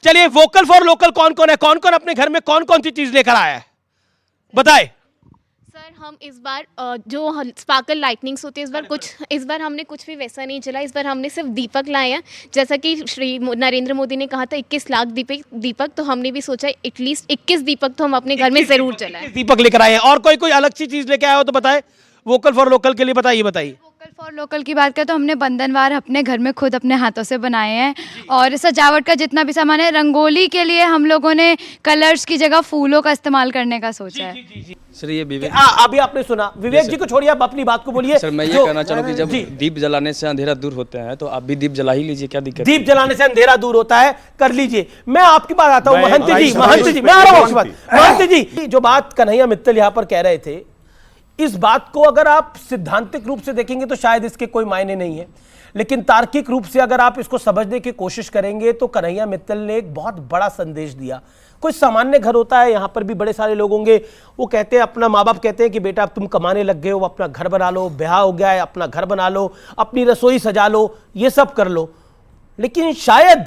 चलिए, वोकल फॉर लोकल कौन कौन है, कौन कौन अपने घर में कौन कौन सी चीज लेकर आया है, बताए। सर, हम इस बार जो स्पार्कल लाइटनिंग्स होती है, इस बार हमने कुछ भी वैसा नहीं चला। इस बार हमने सिर्फ दीपक लाए हैं, जैसा कि श्री नरेंद्र मोदी ने कहा था 21 लाख दीपक, तो हमने भी सोचा एटलीस्ट 21 दीपक तो हम अपने घर में जरूर जलाएं। दीपक लेकर आए हैं। और कोई अलग सी चीज लेकर आया हो तो बताए, वोकल फॉर लोकल के लिए बताइए। वोकल फॉर लोकल की बात करें तो हमने बंधनवार अपने घर में खुद अपने हाथों से बनाए हैं, और सजावट का जितना भी सामान है, रंगोली के लिए हम लोगों ने कलर्स की जगह फूलों का इस्तेमाल करने का सोचा है। सर ये विवेक, अभी आपने सुना, विवेक जी को छोड़िए, आप अपनी बात को बोलिए। सर मैं ये कहना चाहूँ कि जब दीप जलाने से अंधेरा दूर होता है तो आप भी दीप जला ही लीजिए, क्या दिक्कत? दीप जलाने से अंधेरा दूर होता है, कर लीजिए। मैं आपकी बात आता हूँ महंत जी, मैं आ रहा हूँ आपकी बात। महंत जी, जो बात कन्हैया मित्तल यहाँ पर कह रहे थे, इस बात को अगर आप सिद्धांतिक रूप से देखेंगे तो शायद इसके कोई मायने नहीं है, लेकिन तार्किक रूप से अगर आप इसको समझने की कोशिश करेंगे तो कन्हैया मित्तल ने एक बहुत बड़ा संदेश दिया। कोई सामान्य घर होता है, यहां पर भी बड़े सारे लोग होंगे, वो कहते हैं, अपना माँ बाप कहते हैं कि बेटा अब तुम कमाने लग गए हो, अपना घर बना लो, ब्याह हो गया है, अपना घर बना लो, अपनी रसोई सजा लो, ये सब कर लो। लेकिन शायद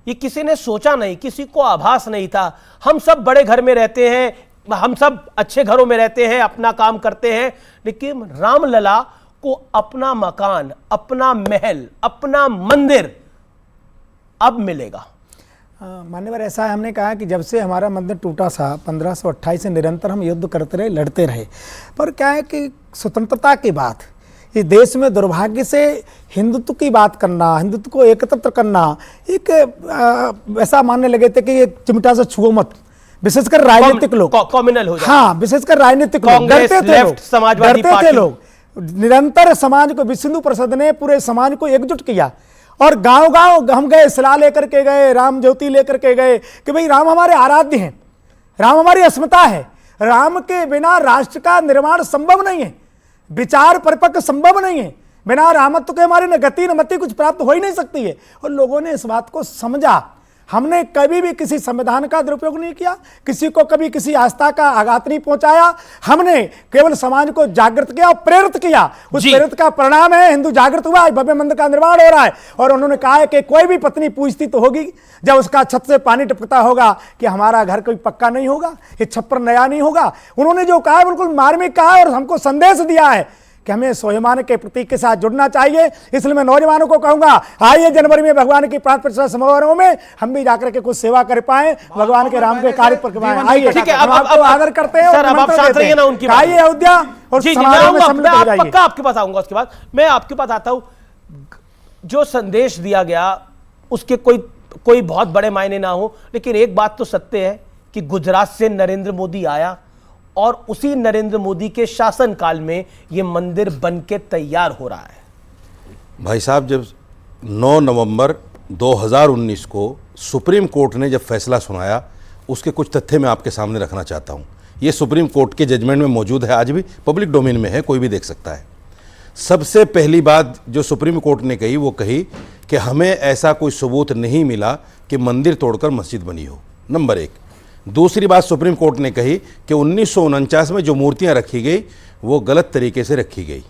ये किसी ने सोचा नहीं, किसी को आभास नहीं था। हम सब बड़े घर में रहते हैं, हम सब अच्छे घरों में रहते हैं, अपना काम करते हैं, लेकिन रामलला को अपना मकान, अपना महल, अपना मंदिर अब मिलेगा। मान्यवर, ऐसा है, हमने कहा कि जब से हमारा मंदिर टूटा था 1528 से निरंतर हम युद्ध करते रहे, लड़ते रहे, पर क्या है कि स्वतंत्रता के बाद इस देश में दुर्भाग्य से हिंदुत्व की बात करना, हिंदुत्व को एकत्र करना, एक ऐसा मानने लगे थे कि ये चिमटा से छुओ मत, विशेषकर राजनीतिक लोग, कॉम्युनल हो जाए। हाँ, विशेषकर राजनीतिक लोग डरते थे, लोग निरंतर समाज को, विष्णु प्रसाद ने पूरे समाज को एकजुट किया, और गांव-गांव हम गए, सलाह लेकर के गए, राम ज्योति लेकर के गए कि भाई राम हमारे आराध्य हैं, राम हमारी अस्मिता है, राम के बिना राष्ट्र का निर्माण संभव नहीं है, विचार परिपक्व संभव नहीं है, बिना रामत्व के हमारी न गति न मति कुछ प्राप्त हो ही नहीं सकती है। और लोगों ने इस बात को समझा। हमने कभी भी किसी संविधान का दुरुपयोग नहीं किया, किसी को कभी किसी आस्था का आघात नहीं पहुंचाया, हमने केवल समाज को जागृत किया और प्रेरित किया। उस प्रेरित का परिणाम है हिंदू जागृत हुआ, भव्य मंदिर का निर्माण हो रहा है। और उन्होंने कहा है कि कोई भी पत्नी पूछती तो होगी जब उसका छत से पानी टपकता होगा कि हमारा घर कोई पक्का नहीं होगा, ये छप्पर नया नहीं होगा। उन्होंने जो कहा है बिल्कुल मार्मिक कहा है और हमको संदेश दिया है कि हमें स्वाभिमान के प्रतीक के साथ जुड़ना चाहिए। इसलिए मैं नौजवानों को कहूंगा, आइए जनवरी में भगवान की प्राण प्रतिष्ठा समारोह में हम भी जाकर के कुछ सेवा कर पाए, भगवान के राम के कार्य पर आइए। ठीक है, अब आदर करते हैं सर, अब आप शांत रहिए ना उनकी। आइए अयोध्या और समारोह में सम्मिलित हो जाइए। पक्का आपके पास आऊंगा उसके बाद। मैं आपके पास आता हूं, जो संदेश दिया गया उसके कोई बहुत बड़े मायने ना हो, लेकिन एक बात तो सत्य है कि गुजरात से नरेंद्र मोदी आया और उसी नरेंद्र मोदी के शासनकाल में यह मंदिर बनके तैयार हो रहा है। भाई साहब, जब 9 नवंबर 2019 को सुप्रीम कोर्ट ने जब फैसला सुनाया, उसके कुछ तथ्य मैं आपके सामने रखना चाहता हूं। ये सुप्रीम कोर्ट के जजमेंट में मौजूद है, आज भी पब्लिक डोमेन में है, कोई भी देख सकता है। सबसे पहली बात जो सुप्रीम कोर्ट ने कही, वो कही कि हमें ऐसा कोई सबूत नहीं मिला कि मंदिर तोड़कर मस्जिद बनी हो, नंबर 1। दूसरी बात सुप्रीम कोर्ट ने कही कि 1949 में जो मूर्तियां रखी गई वो गलत तरीके से रखी गई।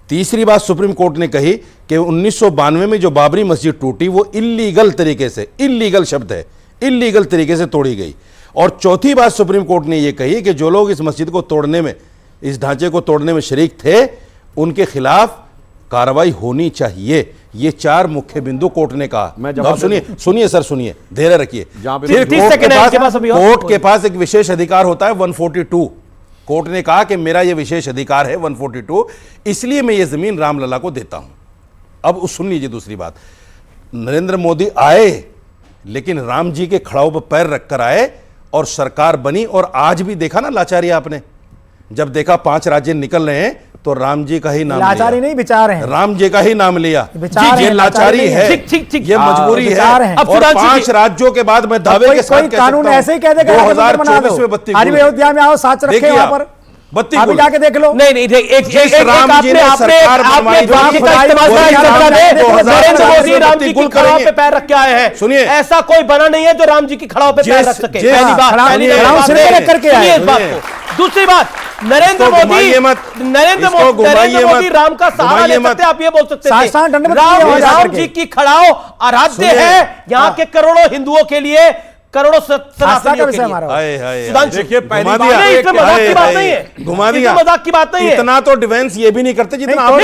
तीसरी बात सुप्रीम कोर्ट ने कही कि 1992 में जो बाबरी मस्जिद टूटी वो इल्लीगल तरीके से, इल्लीगल शब्द है, इल्लीगल तरीके से तोड़ी गई। और चौथी बात सुप्रीम कोर्ट ने यह कही कि जो लोग इस मस्जिद को तोड़ने में, इस ढांचे को तोड़ने में शरीक थे, उनके खिलाफ कार्रवाई होनी चाहिए। ये 4 मुख्य बिंदु कोर्ट ने कहा। सुनिए सर, सुनिए, धैर्य रखिए। कोर्ट के पास एक विशेष अधिकार होता है 142। कोर्ट ने कहा कि मेरा ये विशेष अधिकार है 142, इसलिए मैं ये जमीन रामलला को देता हूं। अब सुन लीजिए दूसरी बात, नरेंद्र मोदी आए लेकिन राम जी के खड़ाओं पर पैर रखकर आए और सरकार बनी। और आज भी देखा ना लाचारी आपने, जब देखा 5 राज्य निकल रहे हैं तो राम जी का ही नाम लिया। लाचारी नहीं, विचार है, राम जी का ही नाम लिया। ये लाचारी है, ये मजबूरी है। और 5 राज्यों के बाद मैं दावे के साथ कानून ऐसे ही कह देगा 2024 में बत्ती, आज भी अयोध्या में आओ, साथ रखे वहां पर बत्ती अभी जाके देख लो। नहीं, राम जी ने सरकार बनवाई, नरेंद्र मोदी राम जी की खड़ाओं पे पैर रख के आए हैं। सुनिए, ऐसा कोई बना नहीं है जो राम जी की खड़ाओं पे पैर रख सके। पहली बात। दूसरी बात, नरेंद्र मोदी राम का सहारा ले सकते, आप ये बोल सकते थे राम जी की खड़ाओ आराध्य है यहाँ के करोड़ों हिंदुओं के लिए, करोड़ों सनातनियों के लिए। देखिए, पहली बात मजाक की बात नहीं है, घुमा दिया, मजाक की बात नहीं है। इतना तो डिफेंस ये भी नहीं करते जितना आप,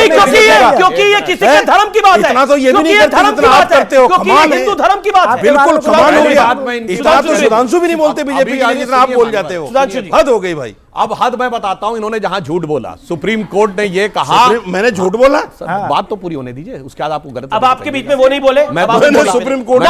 क्योंकि ये किसी के धर्म की बात है। इतना तो ये भी नहीं करते जितना आप करते हो। कमाल है, हिंदू धर्म की बात है। बिल्कुल कमाल हो गया। इतना तो सुधांशु भी नहीं बोलते बीजेपी जितना आप बोल जाते हो। हद हो गई भाई। अब हद मैं बताता हूं, इन्होंने जहां झूठ बोला, सुप्रीम कोर्ट ने ये कहा, मैंने झूठ बोला? बात तो पूरी होने दीजिए, उसके बाद आपको गलत। अब आपके बीच में वो नहीं बोले, मैं सुप्रीम कोर्ट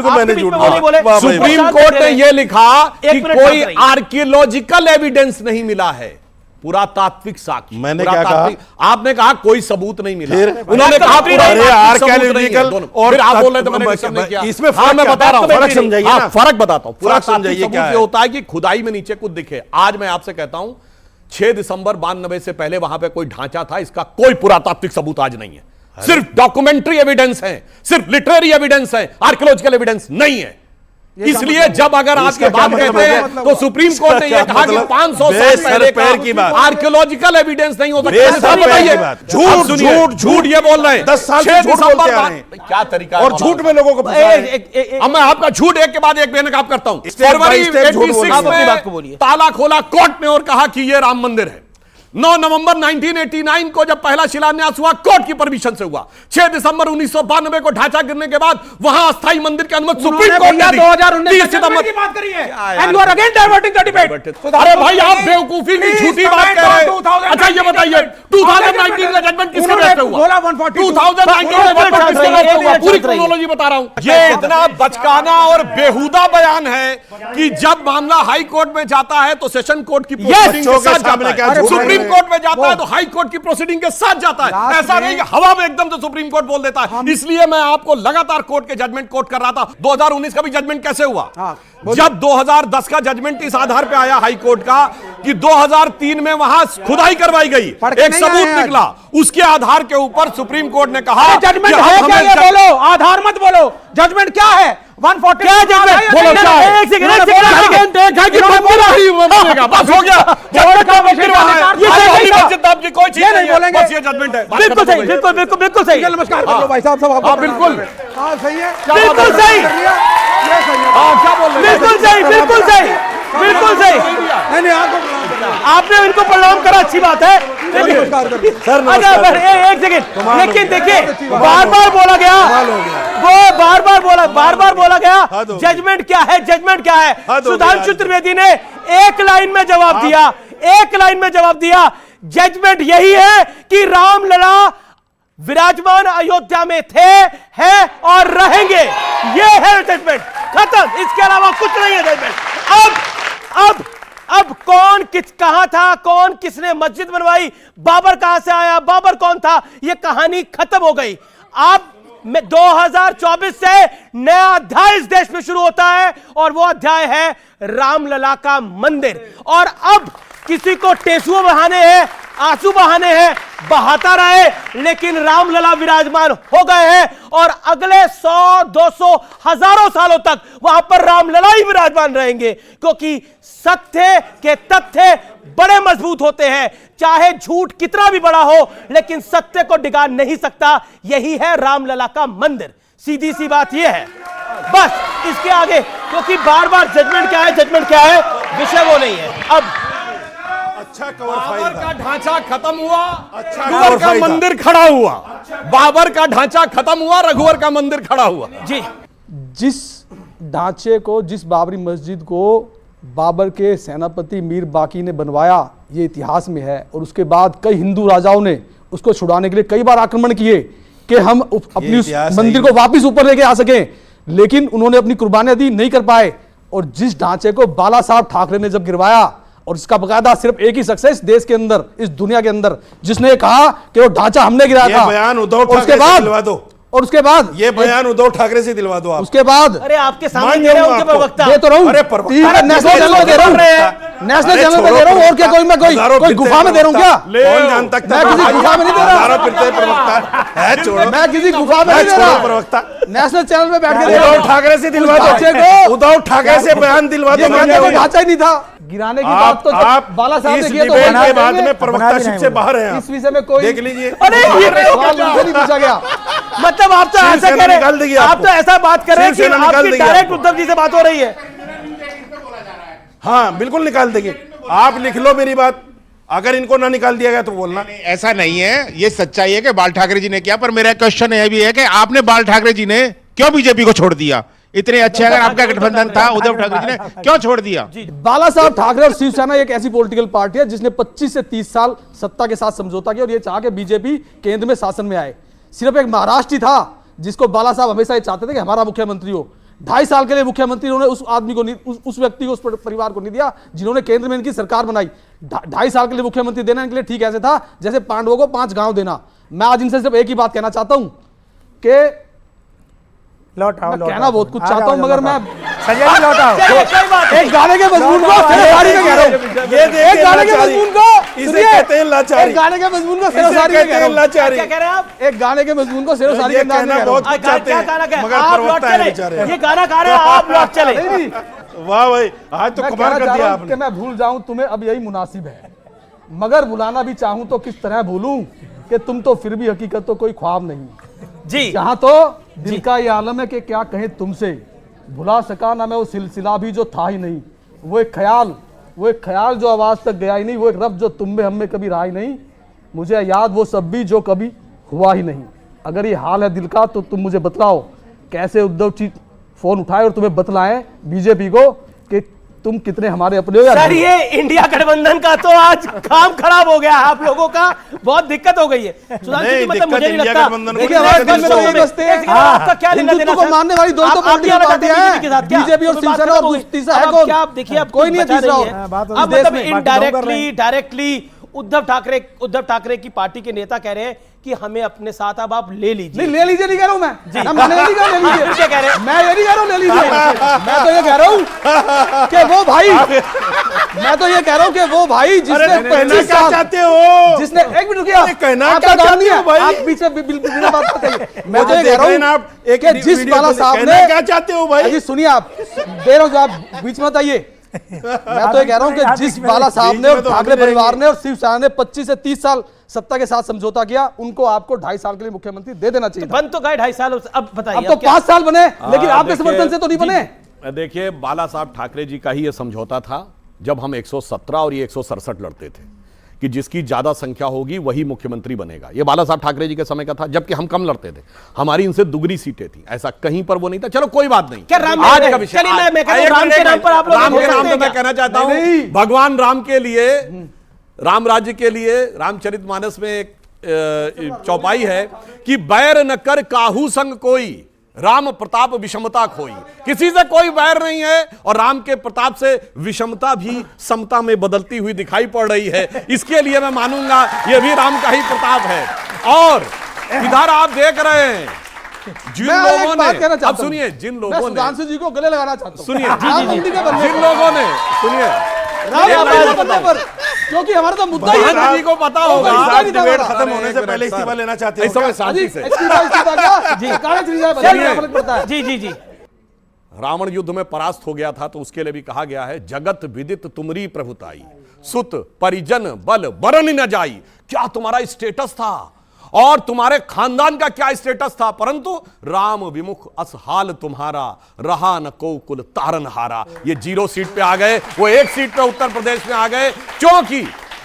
मैंने झूठ बोला। सुप्रीम कोर्ट ने ये लिखा कि कोई आर्कियोलॉजिकल एविडेंस नहीं मिला है, पुरातात्विक साक्ष्य। मैंने क्या कहा? आपने कहा कोई सबूत नहीं मिला, उन्होंने कहा आर्कियोलॉजिकल, और आप बोल रहे थे मैंने इसमें मैं बता रहा हूं, फर्क समझाइए ना, फर्क बताता हूं। फर्क समझाइए क्या है? होता है कि खुदाई में नीचे कुछ दिखे। आज मैं आपसे कहता हूं 6 दिसंबर 92 से पहले वहां पे कोई ढांचा था, इसका कोई पुरातात्विक सबूत आज नहीं है। सिर्फ डॉक्यूमेंट्री एविडेंस है, सिर्फ लिटरेरी एविडेंस है, आर्कियोलॉजिकल एविडेंस नहीं है। इसलिए जब अगर आप ये बात कहते हैं तो सुप्रीम कोर्ट ने यह कहा कि 500 साल पहले की बात आर्कियोलॉजिकल एविडेंस नहीं हो सकता। बताइए, झूठ ये बोल रहे हैं, 10 साल से झूठ बोलते आ रहे हैं। क्या तरीका और झूठ में लोगों को अब मैं आपका झूठ एक के बाद एक बेनकाब करता हूं। फरवरी 86 में ताला खोला कोर्ट ने और कहा कि यह राम मंदिर है। 9 नवंबर 1989 को जब पहला शिलान्यास हुआ, कोर्ट की परमिशन से हुआ। 6 दिसंबर 1992 को ढांचा गिरने के बाद वहां अस्थायी मंदिर की अनुमति सुप्रीम कोर्ट ने दी। 2019 सितंबर की बात करी है, and you are again diverting the debate. अरे भाई, आप बेवकूफी की झूठी बात कर रहे हैं। अच्छा ये बताइए, 2019 का जजमेंट किसके बेस पे हुआ? 2019 का जजमेंट किसके बेस पे हुआ? पूरी क्रोनोलॉजी बता रहा हूं। ये इतना बचकाना और बेहुदा बयान है कि जब मामला हाई कोर्ट में जाता है तो सेशन कोर्ट की प्रोसीडिंग के साथ जाता है, सुप्रीम कोर्ट में जाता है तो हाई कोर्ट की प्रोसीडिंग के साथ जाता है। ऐसा नहीं कि हवा में एकदम से सुप्रीम कोर्ट बोल देता है। इसलिए मैं आपको लगातार कोर्ट के जजमेंट कोट कर रहा था। 2019 का भी जजमेंट कैसे हुआ? जब 2010 का जजमेंट इस आधार पे आया हाई कोर्ट का कि 2003 में वहां खुदाई करवाई गई, एक सबूत निकला, उसके आधार के ऊपर सुप्रीम कोर्ट ने कहा जजमेंट है क्या? ये बोलो, आधार मत बोलो, जजमेंट क्या है? 140 क्या जजमेंट? बोलो क्या है? एक सेकंड बस हो गया। ये कोई चीज नहीं बोलेंगे, बस ये जजमेंट है। बिल्कुल सही, बिल्कुल बिल्कुल बिल्कुल सही। नमस्कार कर लो भाई साहब, सब आप बिल्कुल सही है, बिल्कुल सही, क्या बोल रहे हैं? बिल्कुल सही, बिल्कुल सही, बिल्कुल सही। नहीं आपने इनको प्रणाम करा, अच्छी बात है। एक सेकंड, लेकिन देखिए बार बार बोला गया, वो बार बार बोला गया जजमेंट क्या है, जजमेंट क्या है। सुधांशु त्रिवेदी ने एक लाइन में जवाब दिया, एक लाइन में जवाब दिया, जजमेंट यही है कि रामलला विराजमान अयोध्या में थे, हैं और रहेंगे। ये है जजमेंट, खत्म, इसके अलावा कुछ नहीं है जजमेंट। अब कौन कहां था, कौन किसने मस्जिद बनवाई, बाबर कहां से आया, बाबर कौन था, यह कहानी खत्म हो गई। अब 2024 से नया अध्याय इस देश में शुरू होता है और वो अध्याय है रामलला का मंदिर। और अब किसी को टेसुओं बहाने हैं, आंसू बहाने हैं, बहाता रहे, लेकिन रामलला विराजमान हो गए हैं और अगले 100, 200, हजारों सालों तक वहां पर रामलला ही विराजमान रहेंगे, क्योंकि सत्य के तथ्य बड़े मजबूत होते हैं। चाहे झूठ कितना भी बड़ा हो, लेकिन सत्य को डिगा नहीं सकता। यही है रामलला का मंदिर, सीधी सी बात यह है। बस इसके आगे, क्योंकि बार बार जजमेंट क्या है, जजमेंट क्या है, विषय वो नहीं है। अब अच्छा बाबर का ढांचा खत्म हुआ, रघुवर का मंदिर खड़ा हुआ। बाबर का ढांचा खत्म हुआ, रघुवर का मंदिर खड़ा हुआ। जी, जिस ढांचे को, जिस बाबरी मस्जिद को बाबर के सेनापति मीर बाकी ने बनवाया, ये इतिहास में है। और उसके बाद कई हिंदू राजाओं ने उसको छुड़ाने के लिए कई बार आक्रमण किए कि हम अपनी उस मंदिर को वापस ऊपर लेके आ सकें, लेकिन उन्होंने अपनी कुर्बानियां दी, नहीं कर पाए। और जिस ढांचे को बाला साहब ठाकरे ने जब गिरवाया, और इसका बकायदा सिर्फ एक ही शख्स है इस देश के अंदर, इस दुनिया के अंदर, जिसने कहा कि वो ढांचा हमने गिराया था। बयान उद्धव ठाकरे से दिलवा दो, और उसके बाद ये बयान उद्धव ठाकरे से दिलवा दो आप। उसके बाद अरे आपके सामने दे रहे हैं उनके प्रवक्ता, दे तो रहा हूं, नेशनल चैनल पे दे रहा हूं, नेशनल चैनल पे दे रहा हूं। और क्या कोई मैं कोई गुफा में दे रहा हूं क्या? कौन जानता है? मैं किसी गुफा में नहीं दे रहा, प्रवक्ता है, छोड़ो, मैं किसी गुफा में नहीं दे रहा, प्रवक्ता नेशनल चैनल पे बैठ के दे रहा हूं। उद्धव ठाकरे से दिलवा दो, उद्धव ठाकरे से बयान दिलवा दो। ढांचा ही नहीं था, गिराने की बात तो आप बाला साहब ने किया, तो के बाद में प्रवक्ताशिप से बाहर हैं। इस विषय में कोई देख लीजिए, अरे ये नहीं पूछा गया। मतलब आप तो ऐसा कह रहे हैं, आप तो ऐसा बात कर रहे हैं कि आपकी डायरेक्ट उद्धव जी से बात हो रही है। हाँ बिल्कुल निकाल देंगे, आप लिख लो मेरी बात, अगर इनको ना निकाल दिया गया तो बोलना। ऐसा नहीं है, ये सच्चाई है कि बाल ठाकरे जी ने किया, पर मेरा क्वेश्चन यह भी है कि आपने बाल ठाकरे जी ने क्यों बीजेपी को छोड़ दिया? इतने अच्छे अगर आपका गठबंधन था, उद्धव ठाकरे जी ने क्यों छोड़ दिया? बाला साहब ठाकरे और शिवसेना एक ऐसी पॉलिटिकल पार्टी है जिसने 25 से 30 साल सत्ता के साथ समझौता किया और ये चाह के बीजेपी केंद्र में शासन में आए। सिर्फ एक महाराष्ट्र ही था जिसको बाला साहब हमेशा ये चाहते थे कि हमारा मुख्यमंत्री हो। 2.5 साल के लिए मुख्यमंत्री उन्होंने उस आदमी को नहीं, उस व्यक्ति को, उस परिवार को नहीं दिया जिन्होंने केंद्र में इनकी सरकार बनाई। 2.5 साल के लिए मुख्यमंत्री देना इनके लिए ठीक ऐसे था जैसे पांडवों को 5 गांव देना। मैं आज इनसे सिर्फ एक ही बात कहना चाहता हूं कि कहना बहुत कुछ चाहता हूं, मगर मैं संजय जी लौटाओ। एक गाने के मजमून को सिरोसारी में कह रहा हूं। एक गाने के मजमून को इसे कहते हैं लाचारी। एक गाने के मजमून को सिरोसारी में कह रहा हूं। क्या कह रहे हैं आप? एक गाने के मजमून को सिरोसारी के अंदाज में कह रहा हूं। क्या गाना कह रहे हैं? आप लौट चले, ये गाना गा रहे हैं, आप लौट चले। वाह भाई, आज तो कमाल कर दिया आपने। कि मैं भूल जाऊं तुम्हें अब यही मुनासिब है, मगर भुलाना भी चाहूं तो किस तरह भूलूं कि तुम तो फिर भी हकीकत तो कोई ख्वाब नहीं जी। यहाँ तो दिल का ये आलम है कि क्या कहें तुमसे, भुला सका ना मैं वो सिलसिला भी जो था ही नहीं, वो एक ख्याल जो आवाज तक गया ही नहीं, वो एक रब जो तुम में हम में कभी रहा ही नहीं, मुझे याद वो सब भी जो कभी हुआ ही नहीं। अगर ये हाल है दिल का तो तुम मुझे बतलाओ कैसे उद्धव जी फोन उठाए और तुम्हें बतलाएं बीजेपी को कि तुम कितने हमारे अपने हो। सर ये इंडिया गठबंधन का तो आज काम खराब हो गया, आप लोगों का बहुत दिक्कत हो गई है। सुधांशु जी, मतलब मुझे नहीं लगता, देखिए हमारे देश में तो ये बसते हैं, आपका क्या लेना देना को मानने वाली दो पार्टियां हैं, बीजेपी और शिवसेना, और तीसरा है कौन? आप देखिए, अब कोई नहीं है तीसरा। अब मतलब इनडायरेक्टली डायरेक्टली उद्धव ठाकरे की पार्टी के नेता कह रहे हैं कि हमें अपने साथ अब आप ले लीजिए। नहीं ले लीजिए नहीं कह रहा हूं मैं, मैंने नहीं कहा ले लीजिए। क्या कह रहे हैं? मैं ये नहीं कह रहा हूं ले लीजिए, मैं तो ये कह रहा हूं कि वो भाई, मैं तो ये कह रहा हूं कि वो भाई जिसने 25 साल चाहते हो, जिसने एक मिनट रुकिए, आपका काम नहीं है, आप पीछे बिना बात बताइए। मैं तो ये कह रहा हूं कि जिस बाला साहब ने, क्या चाहते हो भाई जी, सुनिए आप दे रहा हूं, आप बीच में बताइए। मैं तो ये कह रहा हूं कि जिस बाला साहब ने और ठाकरे परिवार ने और शिवसेना ने 25 से 30 साल सत्ता के साथ समझौता किया, उनको आपको 2.5 साल के लिए मुख्यमंत्री दे देना चाहिए। बन तो गए 2.5 साल, अब बताइए। अब तो 5 साल बने, लेकिन आपके समर्थन से तो नहीं बने। देखिए, बाला साहब ठाकरे जी का ही यह समझौता था जब हम 117 और ये 167 लड़ते थे कि जिसकी ज्यादा संख्या होगी वही मुख्यमंत्री बनेगा। ये बाला साहब ठाकरे जी के समय का था, जबकि हम कम लड़ते थे, हमारी इनसे दुगनी सीटें थी, ऐसा कहीं पर वो नहीं था। चलो कोई बात नहीं, क्या राम आज का विषय, राम के नाम पर आप लोग, राम के नाम पर मैं कहना चाहता हूं, भगवान राम के लिए, राम राज्य के लिए रामचरितमानस में एक चौपाई है कि बैर न कर काहू संग कोई, राम प्रताप विषमता खोई। किसी से कोई बैर नहीं है और राम के प्रताप से विषमता भी समता में बदलती हुई दिखाई पड़ रही है। इसके लिए मैं मानूंगा ये भी राम का ही प्रताप है। और इधर आप देख रहे हैं जिन लोगों ने, अब सुनिए, जिन लोगों ने सुधांशु जी को गले लगाना चाहता हूं, सुनिए, जिन लोगों ने, सुनिए, क्योंकि हमारा तो मुद्दा जी को पता होगा, डिबेट खत्म होने से पहले इस्तीफा लेना चाहते हो शांति से। जी। रावण युद्ध में परास्त हो गया था तो उसके लिए भी कहा गया है, जगत विदित तुमरी प्रभुताई, सुत परिजन बल बरन न जाई। क्या तुम्हारा स्टेटस था और तुम्हारे खानदान का क्या स्टेटस था, परंतु राम विमुख असहाल तुम्हारा, रहा न को कुल तारन हारा। ये 0 सीट पे आ गए, वो 1 सीट पे उत्तर प्रदेश में आ गए, क्योंकि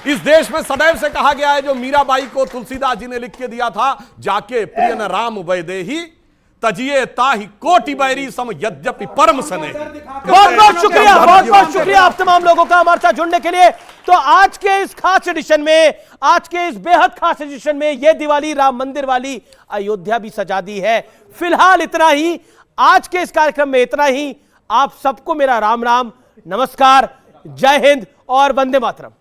इस देश में सदैव से कहा गया है, जो मीराबाई को तुलसीदास जी ने लिख के दिया था, जाके प्रिय न राम वैदेही तजिए ताहि कोटि बैरी सम यद्यपि परम सने। बहुत शुक्रिया आप तमाम लोगों का हमारे साथ जुड़ने के लिए। तो आज के इस खास एडिशन में, आज के इस बेहद खास एडिशन में, यह दिवाली राम मंदिर वाली अयोध्या भी सजा दी है। फिलहाल इतना ही, आज के इस कार्यक्रम में इतना ही। आप सबको मेरा राम राम, नमस्कार, जय हिंद और वंदे मातरम।